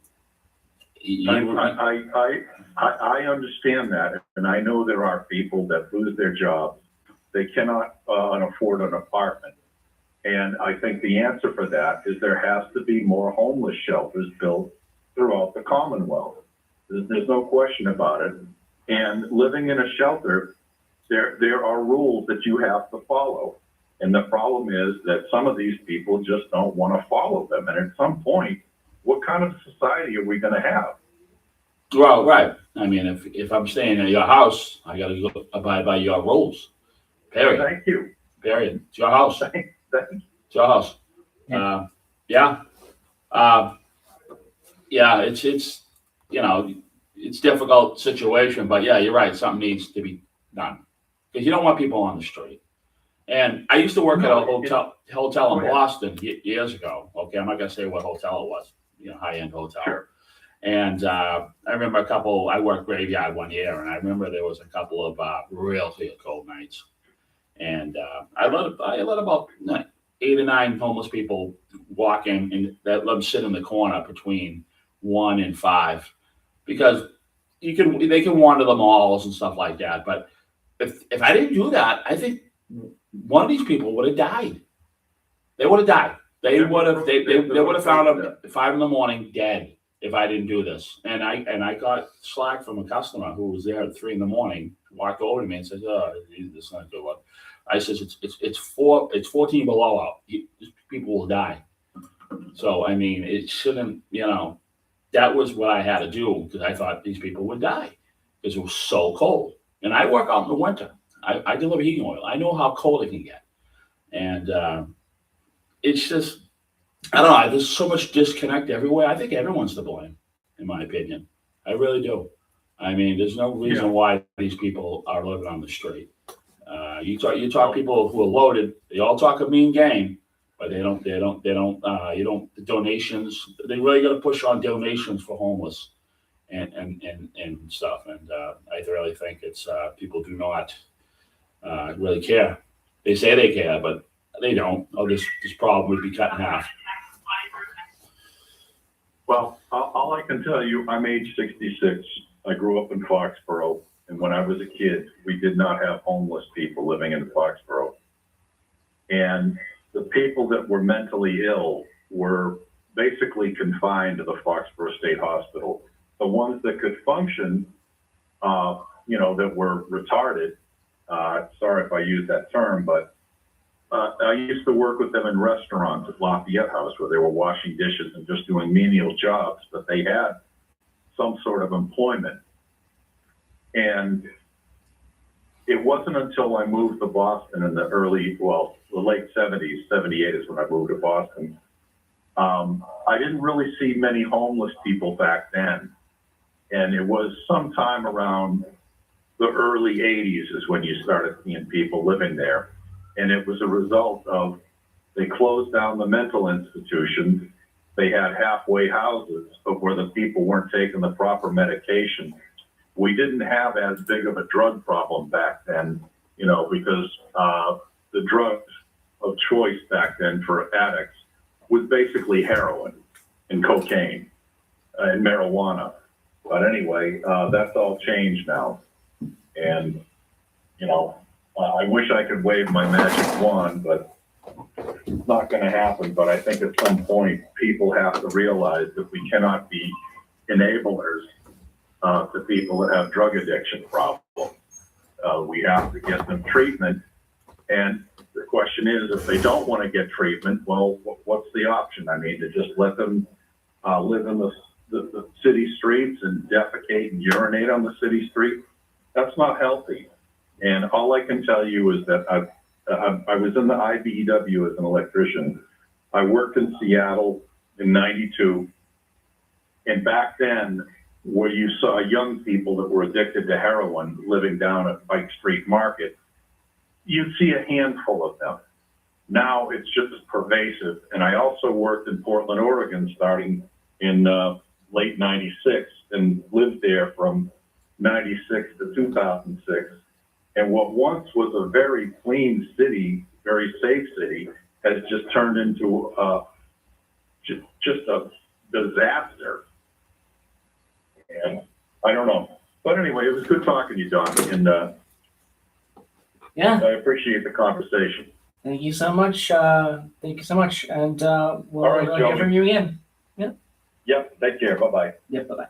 understand that, and I know there are people that lose their jobs. They cannot afford an apartment. And I think the answer for that is there has to be more homeless shelters built throughout the Commonwealth. There's no question about it. And living in a shelter, there are rules that you have to follow. And the problem is that some of these people just don't want to follow them. And at some point, what kind of society are we going to have? Well, right. I mean, if I'm staying at your house, I got to abide by your rules. Period. Thank you. Period. It's your house. Thank you. It's your house. It's difficult situation, but yeah, you're right. Something needs to be done because you don't want people on the street. And I used to work at a hotel in Boston years ago. Okay, I'm not gonna say what hotel it was. High-end hotel. Sure. And I remember I worked graveyard one year, and I remember there was a couple of real cold nights. And I let about 8 or 9 homeless people walk in, and let them sit in the corner between 1 and 5, because they can wander the malls and stuff like that. But if I didn't do that, I think one of these people would have died. They would have died. They would have found them at 5 a.m. dead if I didn't do this. And I got slack from a customer who was there at 3 a.m. walked over to me and said, "Oh, this is not good one." I said, "It's 14 below out. People will die." So I mean, it shouldn't. That was what I had to do because I thought these people would die because it was so cold. And I work out in the winter. I deliver heating oil. I know how cold it can get, and it's just, I don't know. There's so much disconnect everywhere. I think everyone's to blame, in my opinion. I really do. I mean, there's no reason why these people are living on the street. You talk people who are loaded. They all talk a mean game, but they don't. The donations. They really got to push on donations for homeless, and stuff. And I really think it's people do not really care. They say they care, but they don't. Oh, this problem would be cut in half. Well, all I can tell you, I'm age 66. I grew up in Foxborough, and when I was a kid, we did not have homeless people living in Foxborough. And the people that were mentally ill were basically confined to the Foxborough State Hospital. The ones that could function, that were retarded, sorry if I use that term, but I used to work with them in restaurants at Lafayette House where they were washing dishes and just doing menial jobs, but they had some sort of employment. And it wasn't until I moved to Boston in the late 70s, 78 is when I moved to Boston. I didn't really see many homeless people back then. And it was sometime around the early 80s is when you started seeing people living there. And it was a result of, they closed down the mental institutions. They had halfway houses, but where the people weren't taking the proper medication. We didn't have as big of a drug problem back then, because the drugs of choice back then for addicts was basically heroin and cocaine and marijuana. But anyway, that's all changed now. And, I wish I could wave my magic wand, but it's not going to happen. But I think at some point, people have to realize that we cannot be enablers to people that have drug addiction problems. We have to get them treatment. And the question is, if they don't want to get treatment, well, what's the option? I mean, to just let them live in the city streets and defecate and urinate on the city street? That's not healthy. And all I can tell you is that I was in the IBEW as an electrician. I worked in Seattle in '92. And back then, where you saw young people that were addicted to heroin living down at Pike Street Market, you'd see a handful of them. Now it's just as pervasive. And I also worked in Portland, Oregon, starting in late '96 and lived there from '96 to 2006. And what once was a very clean city, very safe city, has just turned into just a disaster. And I don't know. But anyway, it was good talking to you, Don. And yeah, I appreciate the conversation. Thank you so much. Thank you so much. And we'll All right, hear Joey. from you again. Yep, take care. Bye-bye. Yep, bye-bye.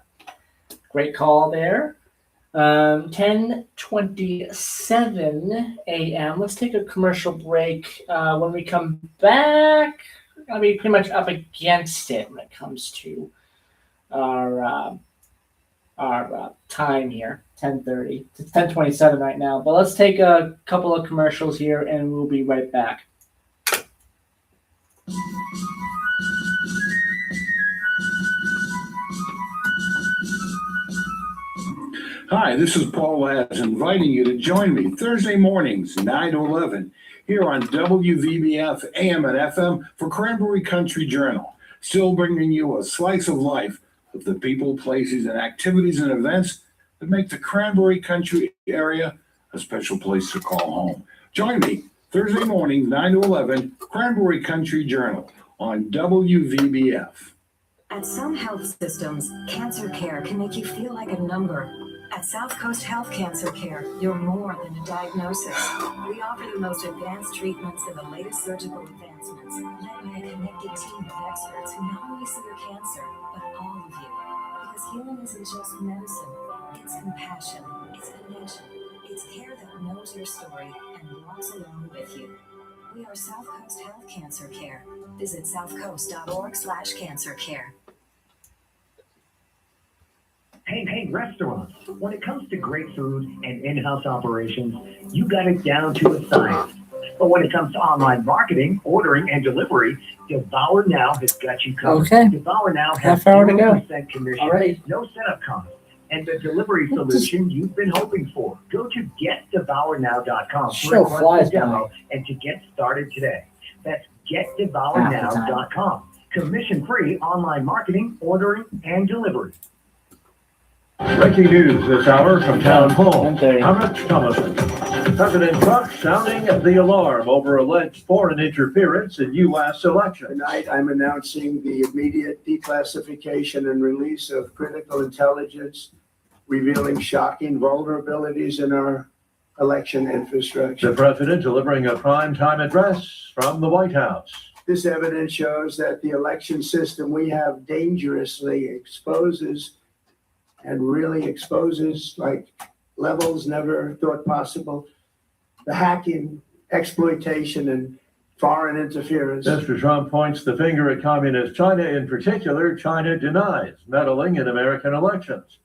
Great call there. 10:27 a.m. Let's take a commercial break. When we come back, I'll be pretty much up against it when it comes to our time here, 10:30. It's 10:27 right now, but let's take a couple of commercials here and we'll be right back. Hi, this is Paul Laz inviting you to join me Thursday mornings, 9 to 11, here on WVBF AM and FM for Cranberry Country Journal, still bringing you a slice of life of the people, places, and activities and events that make the Cranberry Country area a special place to call home. Join me Thursday morning, 9 to 11, Cranberry Country Journal on WVBF. At some health systems, cancer care can make you feel like a number. At South Coast Health Cancer Care, you're more than a diagnosis. We offer the most advanced treatments and the latest surgical advancements, led by a connected team of experts who not only see your cancer, but all of you. Because healing isn't just medicine, it's compassion, it's connection, it's care that knows your story and walks along with you. We are South Coast Health Cancer Care. Visit southcoast.org/cancercare. Hey, restaurants. When it comes to great food and in-house operations, you got it down to a science. But when it comes to online marketing, ordering, and delivery, Devour Now has got you covered. Okay. Devour Now has Half hour to go. 0% commission, Alright. no setup costs, and the delivery solution you've been hoping for. Go to getdevournow.com Show for a flies monthly by. demo and to get started today. That's getdevournow.com. Commission-free online marketing, ordering, and delivery. Breaking news this hour from Town Hall. I'm Rich Thomason. President Trump sounding the alarm over alleged foreign interference in U.S. election. Tonight, I'm announcing the immediate declassification and release of critical intelligence revealing shocking vulnerabilities in our election infrastructure. The president delivering a primetime address from the White House. This evidence shows that the election system we have dangerously exposes like levels never thought possible. The hacking, exploitation, and foreign interference. Mr. Trump points the finger at communist China. In particular, China denies meddling in American elections.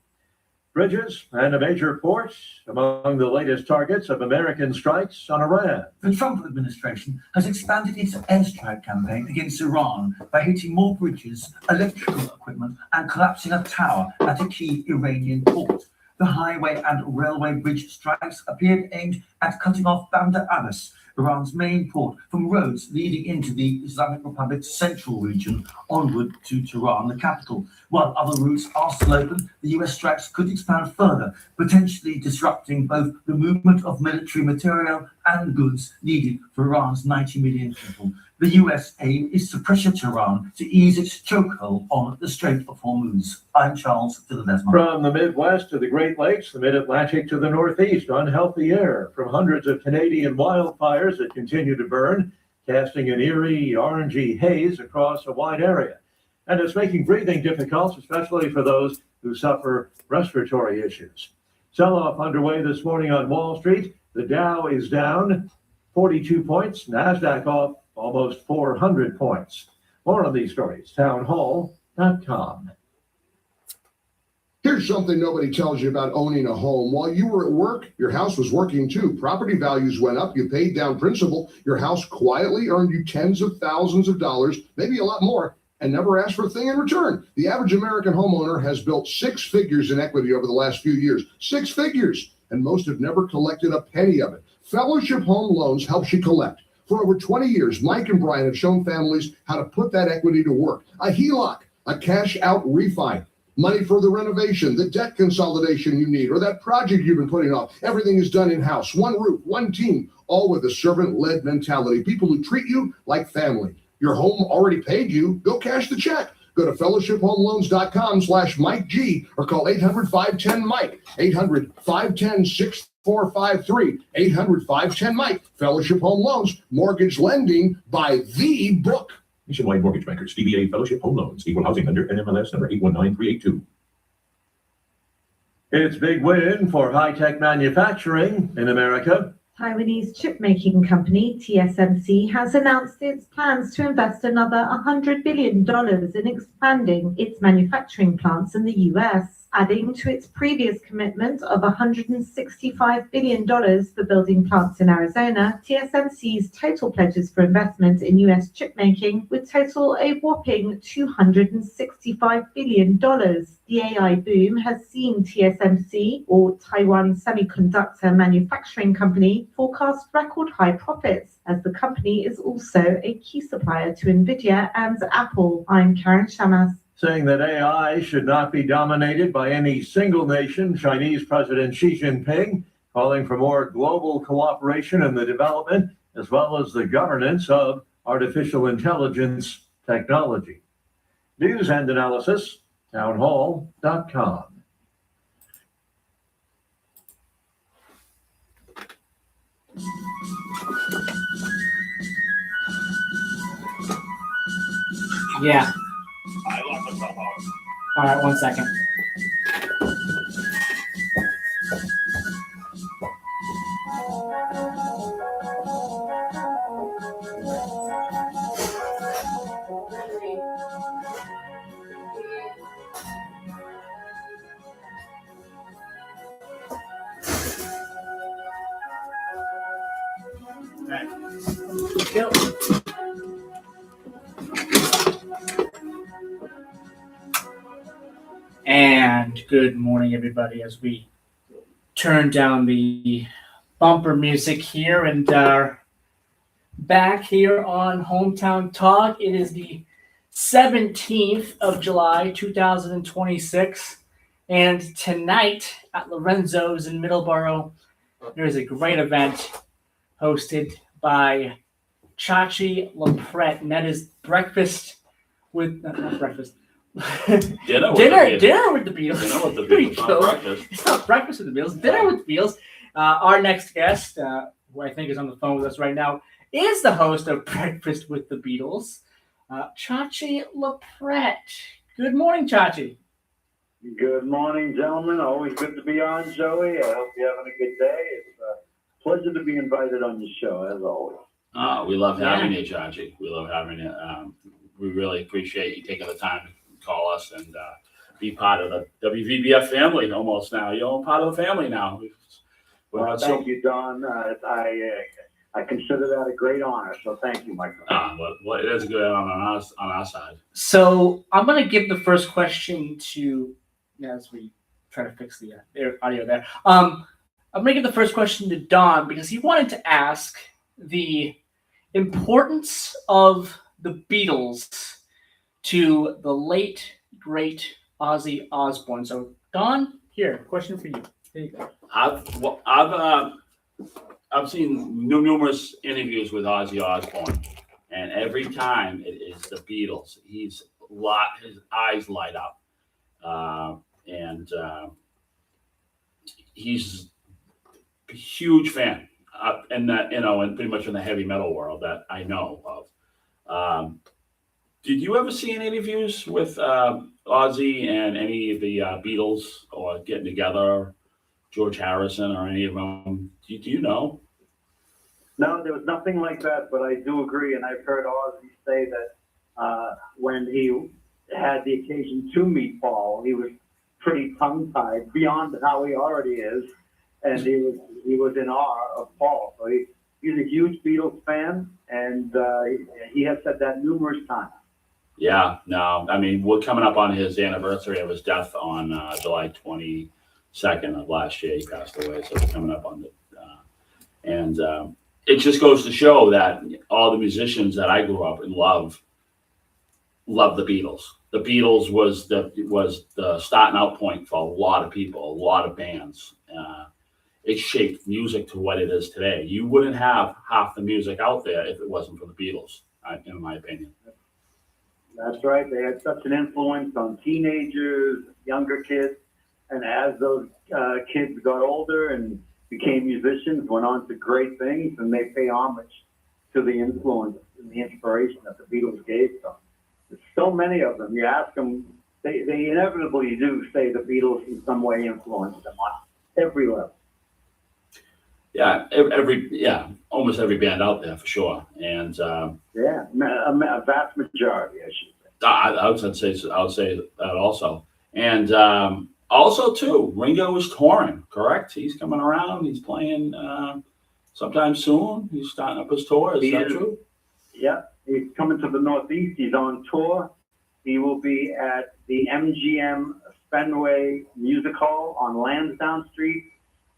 Bridges and a major port among the latest targets of American strikes on Iran. The Trump administration has expanded its airstrike campaign against Iran by hitting more bridges, electrical equipment, and collapsing a tower at a key Iranian port. The highway and railway bridge strikes appeared aimed at cutting off Bandar Abbas, Iran's main port, from roads leading into the Islamic Republic's central region onward to Tehran, the capital. While other routes are still open, the US strikes could expand further, potentially disrupting both the movement of military material and goods needed for Iran's 90 million people. The US aim is to pressure Tehran to ease its chokehold on the Strait of Hormuz. I'm Charles Desmond. From the Midwest to the Great Lakes, the Mid-Atlantic to the Northeast, unhealthy air from hundreds of Canadian wildfires that continue to burn, casting an eerie, orangey haze across a wide area. And it's making breathing difficult, especially for those who suffer respiratory issues. Sell-off underway this morning on Wall Street. The Dow is down 42 points. NASDAQ off almost 400 points. More on these stories, townhall.com. Here's something nobody tells you about owning a home. While you were at work, your house was working too. Property values went up. You paid down principal. Your house quietly earned you tens of thousands of dollars, maybe a lot more, and never asked for a thing in return. The average American homeowner has built 6 figures in equity over the last few years. 6 figures. And most have never collected a penny of it. Fellowship Home Loans helps you collect. For over 20 years, Mike and Brian have shown families how to put that equity to work. A HELOC, a cash out refi. Money for the renovation, the debt consolidation you need, or that project you've been putting off. Everything is done in-house. One roof, one team, all with a servant-led mentality. People who treat you like family. Your home already paid you. Go cash the check. Go to fellowshiphomeloans.com/Mike G or call 800-510-MIKE. 800-510-6453. 800-510-MIKE. Fellowship Home Loans. Mortgage lending by the book. Nationwide Mortgage Bankers, DBA Fellowship Home Loans, Equal Housing Lender, NMLS number 819382. It's big win for high-tech manufacturing in America. Taiwanese chip-making company TSMC has announced its plans to invest another $100 billion in expanding its manufacturing plants in the U.S., adding to its previous commitment of $165 billion for building plants in Arizona. TSMC's total pledges for investment in U.S. chip-making would total a whopping $265 billion. The AI boom has seen TSMC, or Taiwan Semiconductor Manufacturing Company, forecast record high profits, as the company is also a key supplier to NVIDIA and Apple. I'm Karen Shamas. Saying that AI should not be dominated by any single nation, Chinese President Xi Jinping calling for more global cooperation in the development as well as the governance of artificial intelligence technology. News and analysis, townhall.com. Yeah. I locked myself out. All right, 1 second. Yep. And good morning, everybody, as we turn down the bumper music here and back here on Hometown Talk. It is the 17th of July, 2026. And tonight at Lorenzo's in Middleborough, there is a great event hosted by Chachi LaPret, and that is breakfast with, not breakfast, Dinner with the Beatles. Dinner with the Beatles. Dinner with the There you Beatles, not go. breakfast. It's not breakfast with the Beatles. Dinner with the Beatles. Our next guest, who I think is on the phone with us right now, is the host of Breakfast with the Beatles, Chachi LaPret. Good morning, Chachi. Good morning, gentlemen. Always good to be on, Joey. I hope you're having a good day. It's a pleasure to be invited on your show, as always. We love having you, Chachi. We love having you. We really appreciate you taking the time to call us and be part of the WVBF family almost now. You're part of the family now. Well, thank you, Don. I consider that a great honor, so thank you, my friend. Well, it is a good honor on our side. So I'm going to give the first question to, as we try to fix the audio there. I'm going to give the first question to Don because he wanted to ask the importance of the Beatles to the late, great Ozzy Osbourne. So, Don, here, question for you. Here you go. I've seen numerous interviews with Ozzy Osbourne, and every time it is the Beatles. His eyes light up, and he's a huge fan, and that and pretty much in the heavy metal world that I know of. Did you ever see any interviews with Ozzy and any of the Beatles or getting together, George Harrison or any of them? Do you know? No, there was nothing like that, but I do agree, and I've heard Ozzy say that when he had the occasion to meet Paul, he was pretty tongue-tied beyond how he already is, and he was in awe of Paul. So he's a huge Beatles fan, and he has said that numerous times. Yeah, no, I mean, we're coming up on his anniversary of his death on July 22nd of last year. He passed away, so it's coming up on the, and it just goes to show that all the musicians that I grew up and love the Beatles. The Beatles was the starting out point for a lot of people, a lot of bands. It shaped music to what it is today. You wouldn't have half the music out there if it wasn't for the Beatles, in my opinion. That's right. They had such an influence on teenagers, younger kids, and as those kids got older and became musicians, went on to great things, and they pay homage to the influence and the inspiration that the Beatles gave them. There's so many of them. You ask them, they inevitably do say the Beatles in some way influenced them on every level. Yeah, almost every band out there for sure, and yeah, a vast majority, I should say. I would say that also, and also too, Ringo is touring. Correct? He's coming around. He's playing sometime soon. He's starting up his tour. Is that true? Yeah, he's coming to the Northeast. He's on tour. He will be at the MGM Fenway Music Hall on Lansdowne Street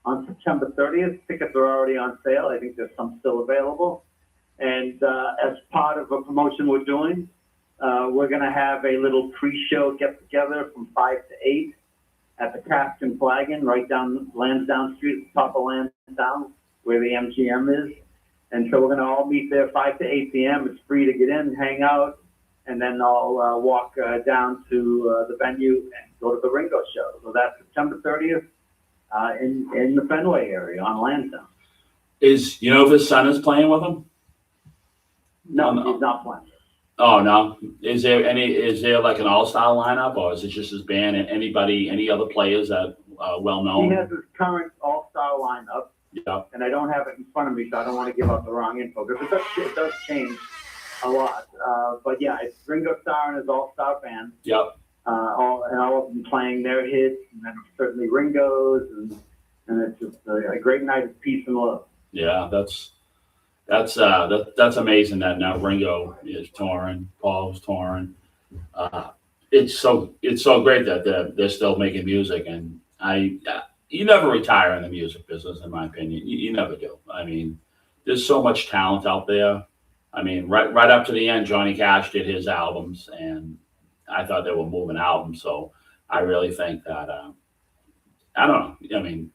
on September 30th. Tickets are already on sale. I think there's some still available. And as part of a promotion we're doing, we're going to have a little pre-show get-together from 5 to 8 at the Cask and Flagon, right down Lansdowne Street, at the top of Lansdowne, where the MGM is. And so we're going to all meet there 5 to 8 p.m. It's free to get in, hang out, and then I'll walk down to the venue and go to the Ringo show. So that's September 30th. In the Fenway area on Lansdowne. If his son is playing with him? No, he's not playing. Oh no. Is there like an all-star lineup, or is it just his band and any other players that are well known? He has his current all-star lineup. Yeah. And I don't have it in front of me, so I don't want to give out the wrong info, because it does change a lot. But yeah, it's Ringo Starr and his all-star band. Yep. All of them playing their hits, and then certainly Ringo's, and it's just a great night of peace and love. Yeah, that's amazing that now Ringo is touring, Paul's touring. It's so great that they're still making music, and you never retire in the music business, in my opinion. You never do. I mean, there's so much talent out there. I mean, right up to the end, Johnny Cash did his albums, and I thought they were moving albums. So I really think that, I don't know. I mean,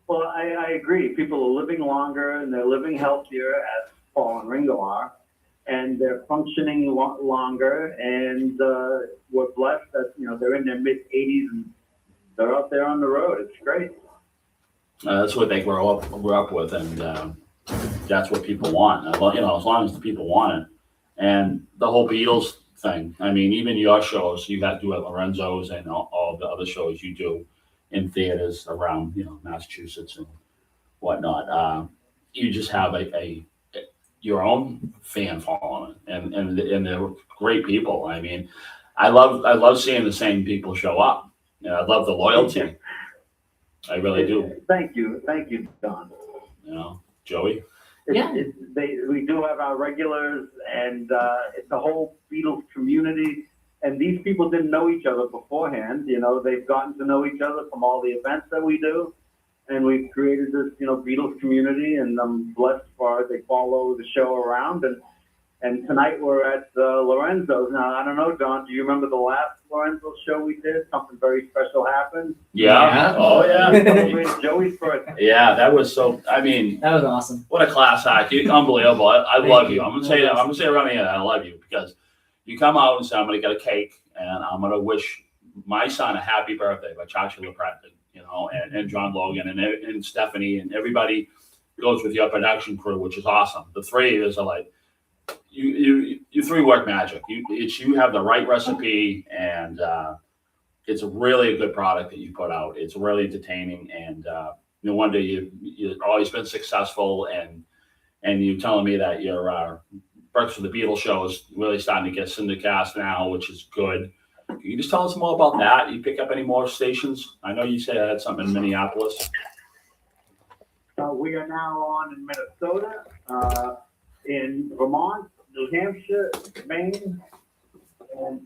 well, I agree. People are living longer and they're living healthier, as Paul and Ringo are, and they're functioning longer. And we're blessed that they're in their mid 80s and they're out there on the road. It's great. That's what they grew up with, and that's what people want. As long as the people want it, and the whole Beatles thing. I mean, even your shows, you got to do at Lorenzo's and all the other shows you do in theaters around, Massachusetts and whatnot. You just have your own fan following, and they're great people. I mean, I love seeing the same people show up. I love the loyalty. I really do. Thank you, Don. Joey. We do have our regulars, and it's a whole Beatles community. And these people didn't know each other beforehand. They've gotten to know each other from all the events that we do, and we've created this, Beatles community. And I'm blessed for it. They follow the show around, and tonight we're at Lorenzo's. Now, I don't know, Don, do you remember the last Lorenzo show we did? Something very special happened. Yeah. Oh, yeah. Celebrated Joey's birthday. Yeah, that was so. I mean, that was awesome. What a class act! Unbelievable. I love you. I'm gonna say around here, I love you, because you come out and say, I'm gonna get a cake and I'm gonna wish my son a happy birthday by Chachi LaPrette, and John Logan and Stephanie, and everybody goes with your production crew, which is awesome. The three of you are like, you three work magic. You have the right recipe, and it's really a good product that you put out. It's really entertaining, and no wonder you've always been successful, and and you telling me that your Breakfast with the Beatles show is really starting to get syndicast now, which is good. Can you just tell us more about that? You pick up any more stations? I know you said I had something in Minneapolis. We are now on in Minnesota, in Vermont, New Hampshire, Maine, and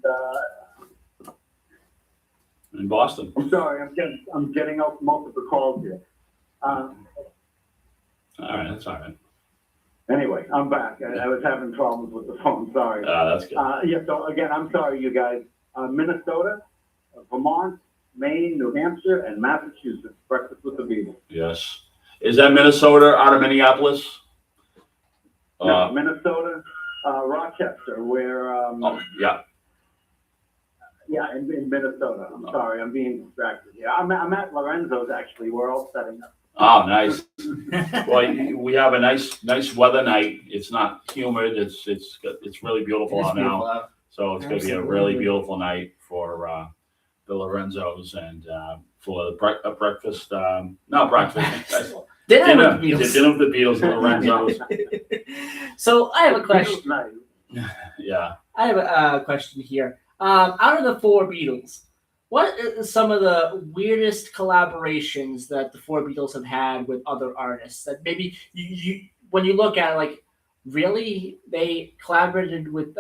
in Boston. I'm sorry, I'm getting out multiple calls here. All right, that's all right. Anyway, I'm back. I was having problems with the phone. Sorry. That's good. Yeah. So again, I'm sorry, you guys. Minnesota, Vermont, Maine, New Hampshire, and Massachusetts. Breakfast with the Beatles. Yes. Is that Minnesota out of Minneapolis? No, Minnesota, Rochester, where. Yeah. Yeah, in Minnesota. I'm sorry, I'm being distracted. Yeah, I'm at Lorenzo's actually. We're all setting up. Oh, nice. Well, we have a nice weather night. It's not humid. It's really beautiful out now. So it's going to be a really beautiful night for the Lorenzos and for the breakfast. Not breakfast. Dinner with the Beatles. Dinner with the Beatles and Lorenzos. So I have a question. Yeah. I have a question here. Out of the four Beatles, what is some of the weirdest collaborations that the four Beatles have had with other artists that maybe you when you look at it, like, really they collaborated with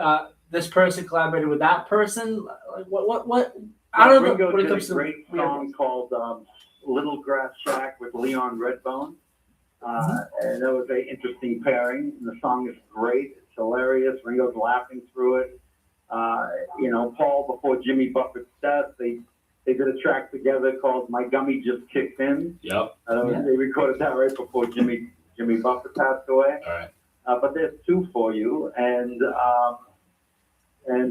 this person collaborated with that person? Like, what out of the Ringo when it did comes a to great song called Little Grass Shack with Leon Redbone. And that was a very interesting pairing. And the song is great. It's hilarious. Ringo's laughing through it. Paul, before Jimmy Buffett's death, they did a track together called My Gummy Just Kicked In. Yep. They recorded that right before Jimmy Buffett passed away. All right. But there's two for you. And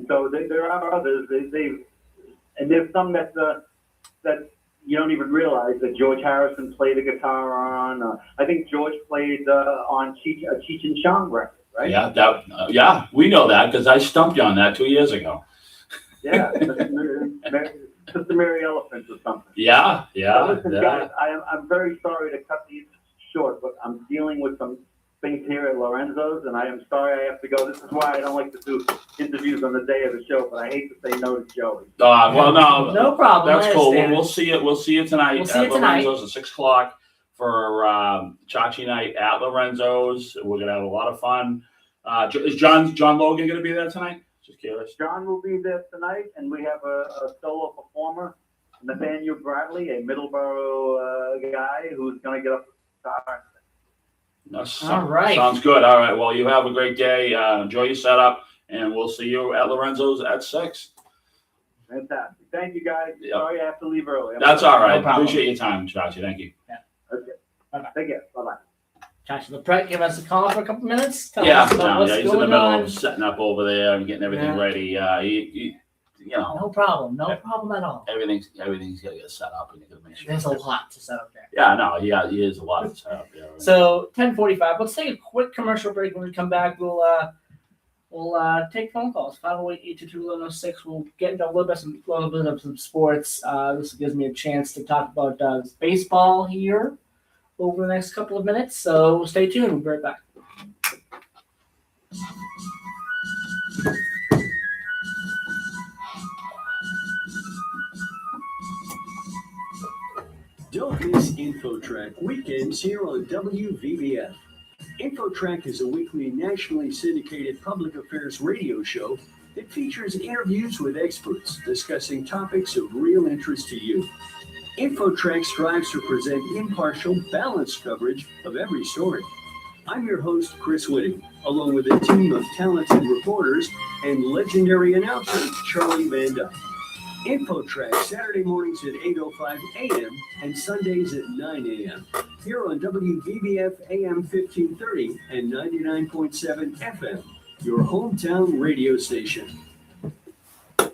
so there are others. And there's some that you don't even realize that George Harrison played a guitar on. I think George played on Cheech and Chong record, right? Yeah, we know that because I stumped you on that 2 years ago. Yeah, Sister Mary Elephant or something. Yeah. Listen, guys, I'm very sorry to cut these short, but I'm dealing with some things here at Lorenzo's, and I am sorry I have to go. This is why I don't like to do interviews on the day of the show, but I hate to say no to Joey. Well, no problem. That's I cool. understand. We'll see it. We'll see you tonight We'll see at you tonight. Lorenzo's at 6:00 for Chachi night at Lorenzo's. We're gonna have a lot of fun. Is John Logan gonna be there tonight? Just curious. John will be there tonight, and we have a solo performer, Nathaniel Bradley, a Middleborough guy who's going to get up to the guitar. All right. Sounds good. All right. Well, you have a great day. Enjoy your setup, and we'll see you at Lorenzo's at 6. Fantastic. Thank you, guys. Sorry I have to leave early. That's all right. No problem. Appreciate your time, Chachi. Thank you. Okay. Bye-bye. Take care. Bye-bye. Chachi LaPrette, give us a call for a couple minutes. Tell Yeah, us about what's he's in the going middle on. of setting up over there and getting everything Yeah. ready. No problem. No problem at all. Everything's got to get set up, and you got to make sure. There's a lot to set up there. Yeah, no, he is a lot to set up there. So 10:45. Let's take a quick commercial break. When we come back, we'll take phone calls. 508-822-1106. We'll get into a little bit of some sports. This gives me a chance to talk about baseball here over the next couple of minutes. So stay tuned. We'll be right back. Don't miss InfoTrack weekends here on WVBF. InfoTrack is a weekly nationally syndicated public affairs radio show that features interviews with experts discussing topics of real interest to you. InfoTrack strives to present impartial, balanced coverage of every story. I'm your host, Chris Whitting, along with a team of talented reporters and legendary announcer, Charlie Van Dyke. InfoTrack Saturday mornings at 8:05 a.m. and Sundays at 9 a.m. here on WVBF AM 1530 and 99.7 FM, your hometown radio station. And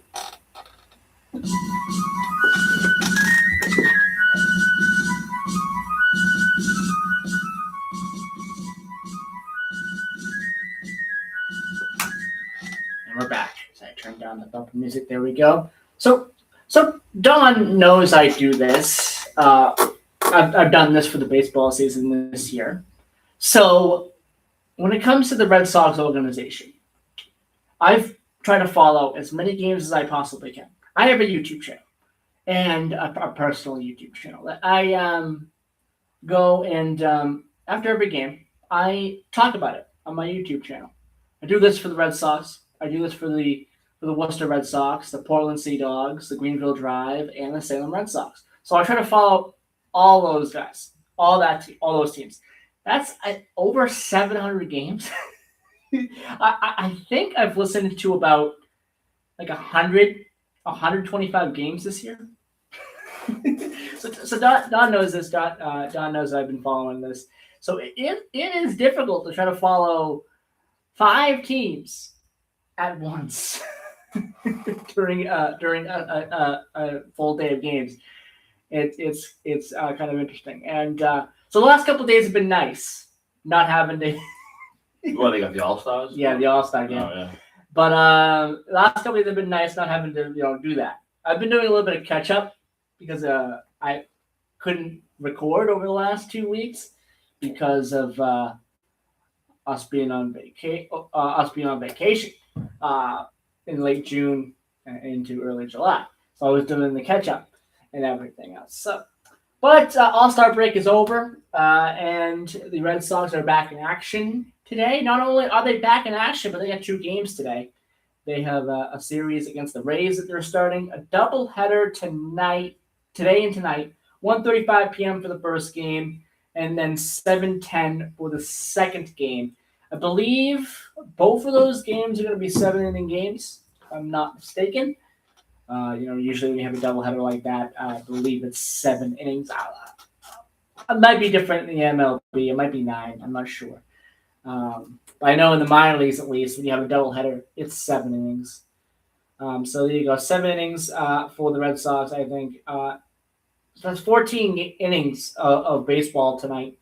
we're back. So I turned down the bumper music. There we go. So Don knows I do this. I've done this for the baseball season this year. So when it comes to the Red Sox organization, I've tried to follow as many games as I possibly can. I have a YouTube channel and a personal YouTube channel that I go and after every game, I talk about it on my YouTube channel. I do this for the Red Sox. I do this for the Worcester Red Sox, the Portland Sea Dogs, the Greenville Drive, and the Salem Red Sox. So I try to follow all those guys, all those teams. That's over 700 games. I think I've listened to about like 125 games this year. so Don knows this. Don knows I've been following this. So it is difficult to try to follow 5 teams at once during a full day of games. It's kind of interesting. And so the last couple of days have been nice, not having to. Well, they got the All-Stars? Yeah, the All-Star game. Oh, yeah. But the last couple of days have been nice, not having to do that. I've been doing a little bit of catch up because I couldn't record over the last 2 weeks because of us being on vacation in late June and into early July. So I was doing the catch up and everything else. So, but All-Star break is over, and the Red Sox are back in action today. Not only are they back in action, but they got 2 games today. They have a series against the Rays that they're starting, a doubleheader today and tonight, 1:35 p.m. for the first game, and then 7:10 for the second game. I believe both of those games are going to be 7-inning games, if I'm not mistaken. Usually when you have a doubleheader like that, I believe it's 7 innings. It might be different in the MLB. It might be 9. I'm not sure. But I know in the minor leagues, at least, when you have a doubleheader, it's 7 innings. So there you go. 7 innings for the Red Sox, I think. So that's 14 innings of baseball tonight.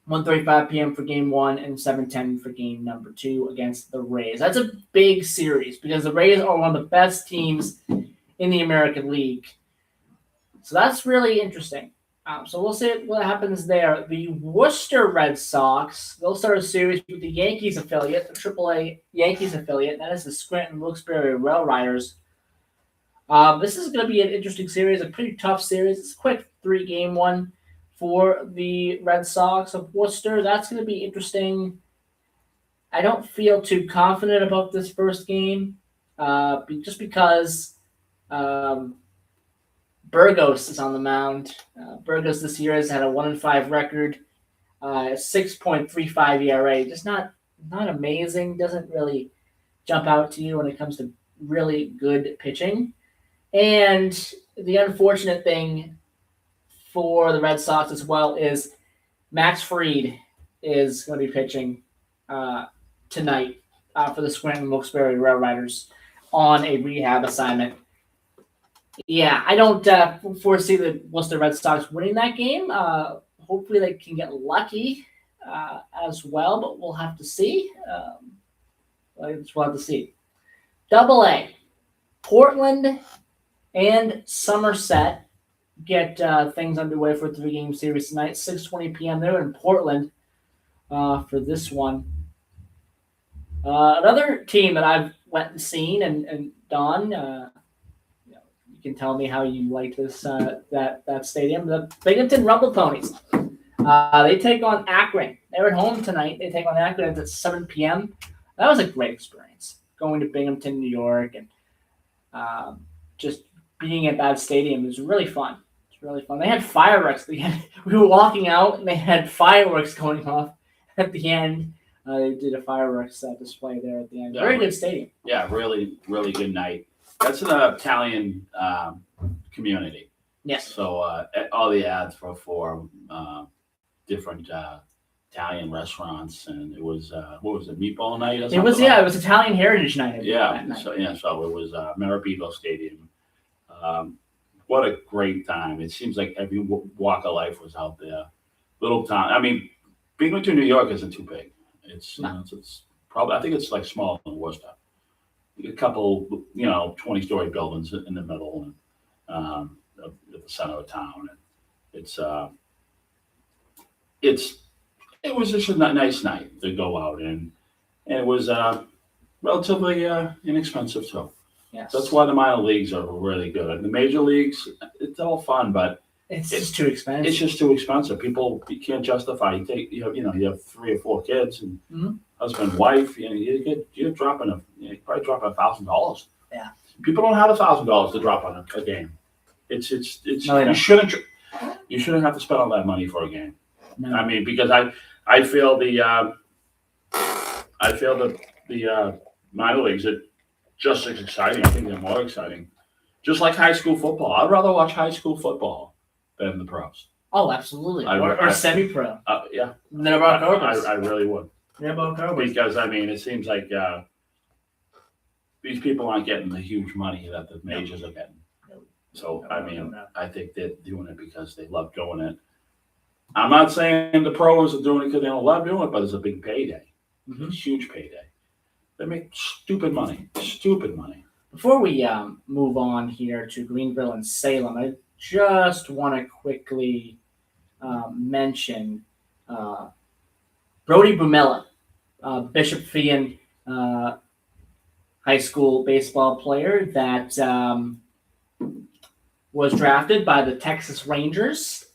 1:35 p.m. for game 1 and 7:10 for game number 2 against the Rays. That's a big series because the Rays are one of the best teams in the American League. So that's really interesting. So we'll see what happens there. The Worcester Red Sox, they'll start a series with the Yankees affiliate, the AAA Yankees affiliate. That is the Scranton Wilkes-Barre Rail Riders. This is going to be an interesting series, a pretty tough series. It's a quick 3-game one for the Red Sox of Worcester. That's going to be interesting. I don't feel too confident about this first game just because Burgos is on the mound. Burgos this year has had a 1-5 record, 6.35 ERA. Just not amazing. Doesn't really jump out to you when it comes to really good pitching. And the unfortunate thing for the Red Sox as well is Max Fried is going to be pitching tonight for the Scranton Wilkes-Barre Rail Riders on a rehab assignment. Yeah, I don't foresee the Worcester Red Sox winning that game. Hopefully they can get lucky as well, but we'll have to see. We'll have to see. AA, Portland and Somerset get things underway for a 3-game series tonight. 6:20 p.m. there in Portland for this one. Another team that I've went and seen, and Don, you can tell me how you like this that stadium. The Binghamton Rumble Ponies. They take on Akron. They're at home tonight. They take on Akron at 7 p.m. That was a great experience going to Binghamton, New York, and just being at that stadium is really fun. It's really fun. They had fireworks. We were walking out, and they had fireworks going off at the end. They did a fireworks display there at the end. Very good stadium. Yeah, really, really good night. That's an Italian community. Yes. So all the ads were for different Italian restaurants, and it was what was it, Meatball Night? Or something it was it was Italian Heritage Night. Yeah. So it was Marabito Stadium. What a great time! It seems like every walk of life was out there. Little town. I mean, Binghamton, New York isn't too big. It's probably, I think it's like smaller than Worcester. A couple, 20-story buildings in the middle and at the center of town. And it's it was just a nice night to go out and it was relatively inexpensive too. Yes. That's why the minor leagues are really good. And the major leagues, it's all fun, but it's just too expensive. It's just too expensive. People, you can't justify. You have 3 or 4 kids and husband, wife. You're dropping you're probably dropping $1,000. Yeah. People don't have $1,000 to drop on a game. It's No, they you shouldn't have to spend all that money for a game. No. I mean, because I feel the minor leagues are just as exciting. I think they're more exciting. Just like high school football. I'd rather watch high school football than the pros. Oh, absolutely. Or semi-pro. Yeah. They're about Cobras. I really would. They're about Cobras. Because, I mean, it seems like these people aren't getting the huge money that the majors are getting. So, I mean, I think they're doing it because they love doing it. I'm not saying the pros are doing it because they don't love doing it, but it's a big payday. It's a huge payday. They make stupid money. Stupid money. Before we move on here to Greenville and Salem, I just want to quickly mention Brody Bumella, Bishop Feion high school baseball player that was drafted by the Texas Rangers,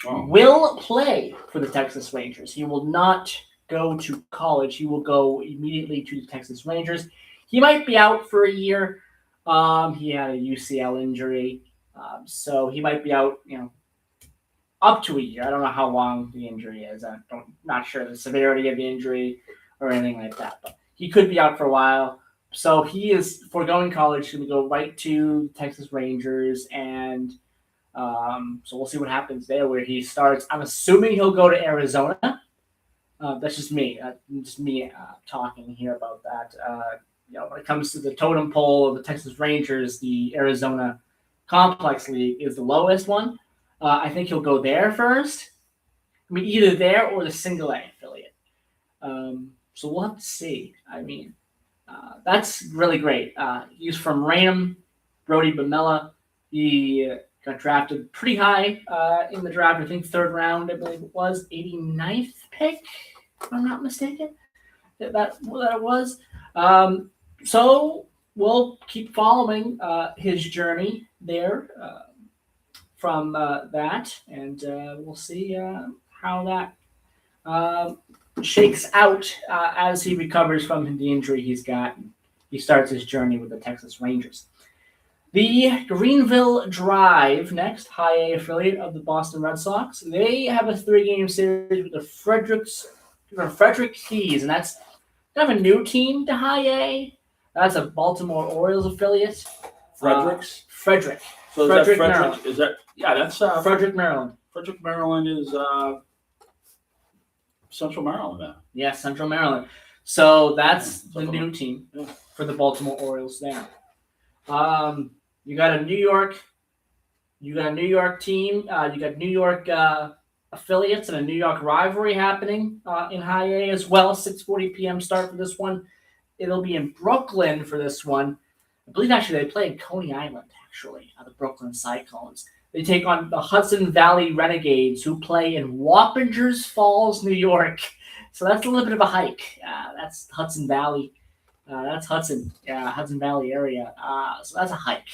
will play for the Texas Rangers. He will not go to college. He will go immediately to the Texas Rangers. He might be out for a year. He had a UCL injury, so he might be out, up to a year. I don't know how long the injury is. Not sure the severity of the injury or anything like that, but he could be out for a while. So he is foregoing college. He's going to go right to Texas Rangers, and so we'll see what happens there where he starts. I'm assuming he'll go to Arizona. That's just me. Talking here about that. When it comes to the totem pole of the Texas Rangers, the Arizona Complex League is the lowest one. I think he'll go there first. I mean, either there or the single A affiliate. So we'll have to see. I mean, that's really great. He's from Raynham, Brody Bumella. He got drafted pretty high in the draft. I think 3rd round, I believe it was. 89th pick, if I'm not mistaken. That was. So we'll keep following his journey there from that, and we'll see how that shakes out as he recovers from the injury he's got. He starts his journey with the Texas Rangers. The Greenville Drive, next, high A affiliate of the Boston Red Sox. They have a 3-game series with the Frederick Keys, and that's kind of a new team to high A. That's a Baltimore Orioles affiliate. Fredericks? Frederick. So Frederick, is that Maryland. Frederick? Is that, that's Frederick, Maryland. Frederick, Maryland is Central Maryland now. Yeah, Central Maryland. So that's the new team for the Baltimore Orioles there. You got a New York team. You got New York affiliates and a New York rivalry happening in high A as well. 6:40 p.m. start for this one. It'll be in Brooklyn for this one. I believe actually they play in Coney Island, actually, the Brooklyn Cyclones. They take on the Hudson Valley Renegades, who play in Wappingers Falls, New York. So that's a little bit of a hike. That's Hudson Valley. That's Hudson Valley area. So that's a hike,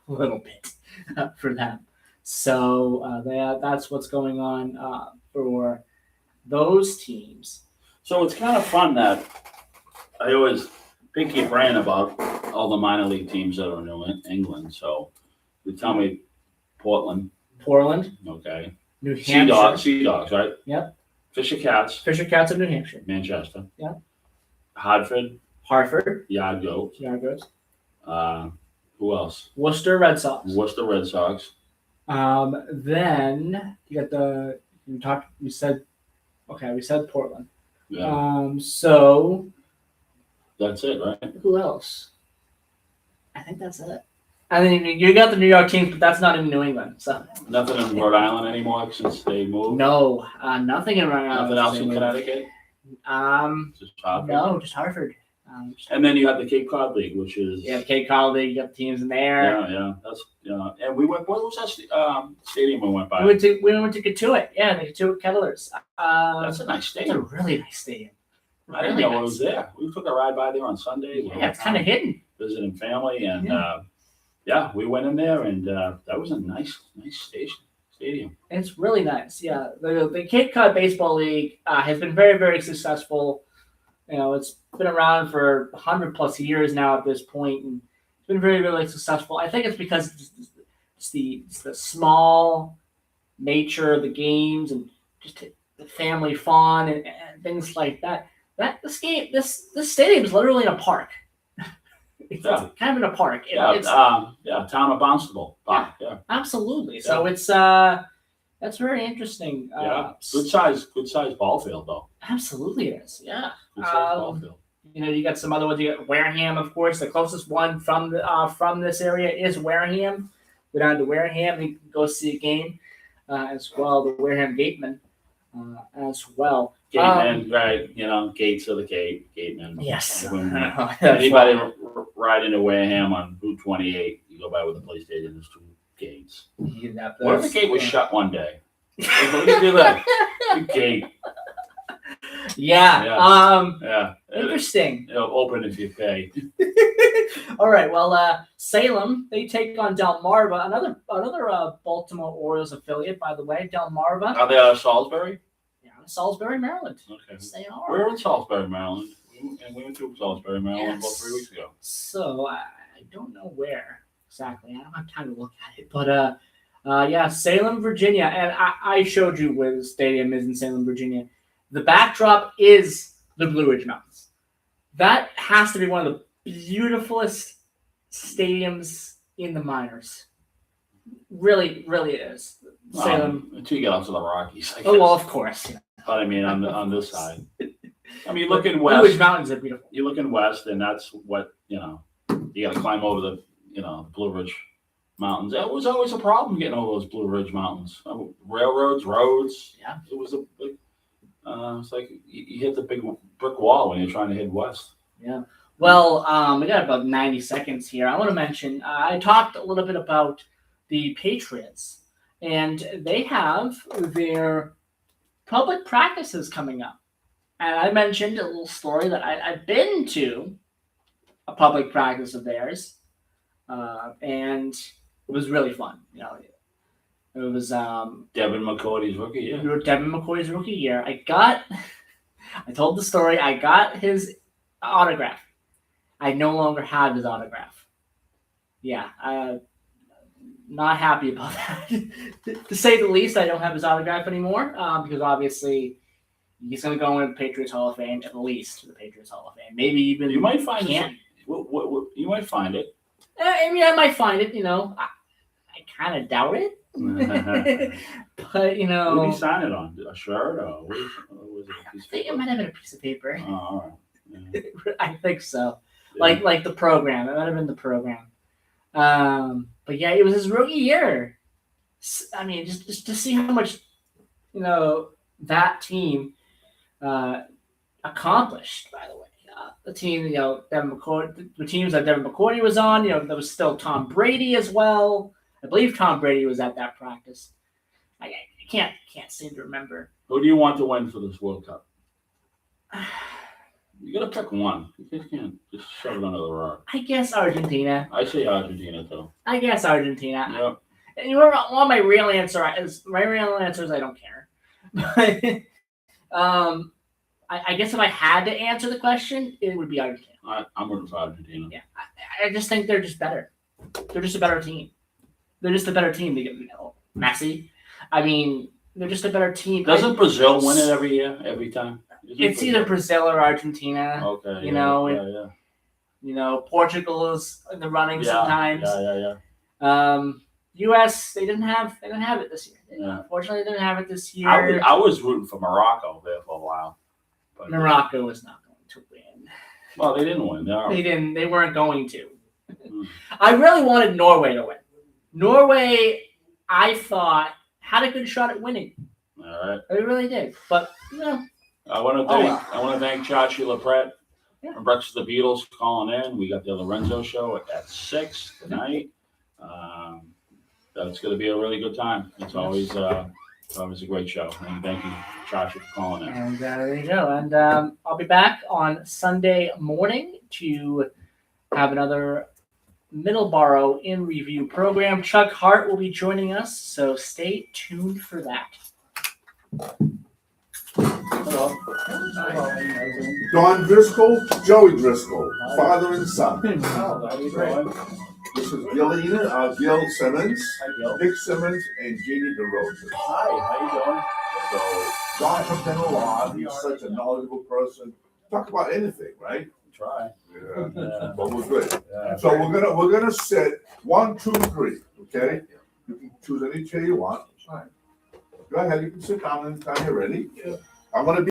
a little bit for them. So that's what's going on for those teams. So it's kind of fun that I always pick your brain about all the minor league teams that are in New England. So you tell me Portland. Okay. New Hampshire. Sea Dogs, right? Yep. Fisher Cats. Fisher Cats of New Hampshire. Manchester. Yep. Hartford. Yard Goats. Who else? Worcester Red Sox. Then you got we said Portland. Yeah. So that's it, right? Who else? I think that's it. I mean, you got the New York teams, but that's not in New England. So nothing in Rhode Island anymore since they moved. No, nothing in Rhode Island. Nothing else in Connecticut. Just Hartford. No, just Hartford. And then you have the Cape Cod League, which is Cape Cod League. You got teams in there. That's and we went. What was that stadium we went by? We went to Katuitt. Yeah, the Katuitt Kettlers. That's a nice It's a stadium. really nice stadium. I didn't know it was there. We took a ride by there on Sunday. Yeah, it's kind of hidden. Visiting family, and we went in there, and that was a nice stadium. It's really nice. Yeah, the Cape Cod Baseball League has been very, very successful. It's been around for 100+ years now at this point, and it's been very, really successful. I think it's because it's the small nature of the games and just the family fun and things like that. This stadium is literally in a park. It's kind of in a park. It's Town of Barnstable Park. Yeah, absolutely. So it's that's very interesting. Good size ball field though. Absolutely it is. Yeah. Good size ball field. You got some other ones. You got Wareham, of course. The closest one from this area is Wareham. Go down to Wareham and go see a game as well. The Wareham Gatemen as well. Gatemen, right? Gates of the Cape, Gatemen. Yes. Anybody ride into Wareham on Route 28, you go by with the police station. There's 2 gates. What if the gate was shut one day? What do you do that? The gate. Yeah. Interesting. It'll open if you pay. All right. Well, Salem, they take on Delmarva, another Baltimore Orioles affiliate, by the way. Delmarva. Are they out of Salisbury? Yeah, Salisbury, Maryland. Okay. Yes, they are. We're in Salisbury, Maryland. We went to Salisbury, Maryland about 3 weeks ago. So I don't know where exactly. I don't have time to look at it, but Salem, Virginia, and I showed you where the stadium is in Salem, Virginia. The backdrop is the Blue Ridge Mountains. That has to be one of the beautifulest stadiums in the minors. Really, really is. Salem. Until you get out to the Rockies. Oh, well, of course. Yeah. But I mean, on this side. I mean, you look in Blue west. Ridge Mountains are beautiful. You look in west, and that's what, you got to climb over the, Blue Ridge Mountains. It was always a problem getting over those Blue Ridge Mountains. Railroads, roads. Yeah. It was it's like you hit the big brick wall when you're trying to head west. Yeah. Well, we got about 90 seconds here. I want to mention, I talked a little bit about the Patriots, and they have their public practices coming up. And I mentioned a little story that I've been to a public practice of theirs, and it was really fun. It was Devin McCourty's rookie year. Devin McCourty's rookie year. I told the story. I got his autograph. I no longer have his autograph. Yeah, not happy about that. To say the least, I don't have his autograph anymore because obviously he's going to go in the Patriots Hall of Fame, at least the Patriots Hall of Fame. Maybe even you might find it. You might find it. I mean, I might find it. I kind of doubt it. But What did he sign it on? A shirt or what was it? I think it might have been a piece of paper. Oh, all right. Yeah. I think so. Yeah. Like the program. It might have been the program. But yeah, it was his rookie year. I mean, just to see how much that team accomplished. By the way, the team, Devin McCourty, the teams that Devin McCourty was on. There was still Tom Brady as well. I believe Tom Brady was at that practice. I can't seem to remember. Who do you want to win for this World Cup? You got to pick one. You just can't just shove it under the rug. I guess Argentina. I say Argentina too. I guess Argentina. Yep. And you want my real answer? My real answer is I don't care. But I guess if I had to answer the question, it would be Argentina. I'm rooting for Argentina. Yeah, I just think they're just better. They're just a better team. They're just a better team. They get Messi. I mean, they're just a better team. Doesn't Brazil win it every year, every time? It's either Brazil or Argentina. Okay. Portugal is in the running sometimes. Yeah. U.S. they didn't have it this year. Unfortunately, they didn't have it this year. I was rooting for Morocco there for a while. But Morocco was not going to win. Well, they didn't win. They didn't. They weren't going to. I really wanted Norway to win. Norway, I thought, had a good shot at winning. All right. They really did. But I want to thank Chachi LaPret Breakfast of the Beatles calling in. We got the Lorenzo show at 6 tonight. That's going to be a really good time. It's always a great show. And thank you, Chachi, for calling in. And there you go. And I'll be back on Sunday morning to have another Middleborough in Review program. Chuck Hart will be joining us, so stay tuned for that. Hello. Don Driscoll, Joey Driscoll, father and son. This is Gil Simmons, Dick Simmons, and Jeannie DeRosa. Hi, how you doing? So Don comes in a lot. He's such a knowledgeable person. Talk about anything, right? Try. Yeah. But we're good. So we're gonna sit 1, 2, 3. Okay. You can choose any chair you want. Go ahead. You can sit down anytime you're ready. I'm gonna be.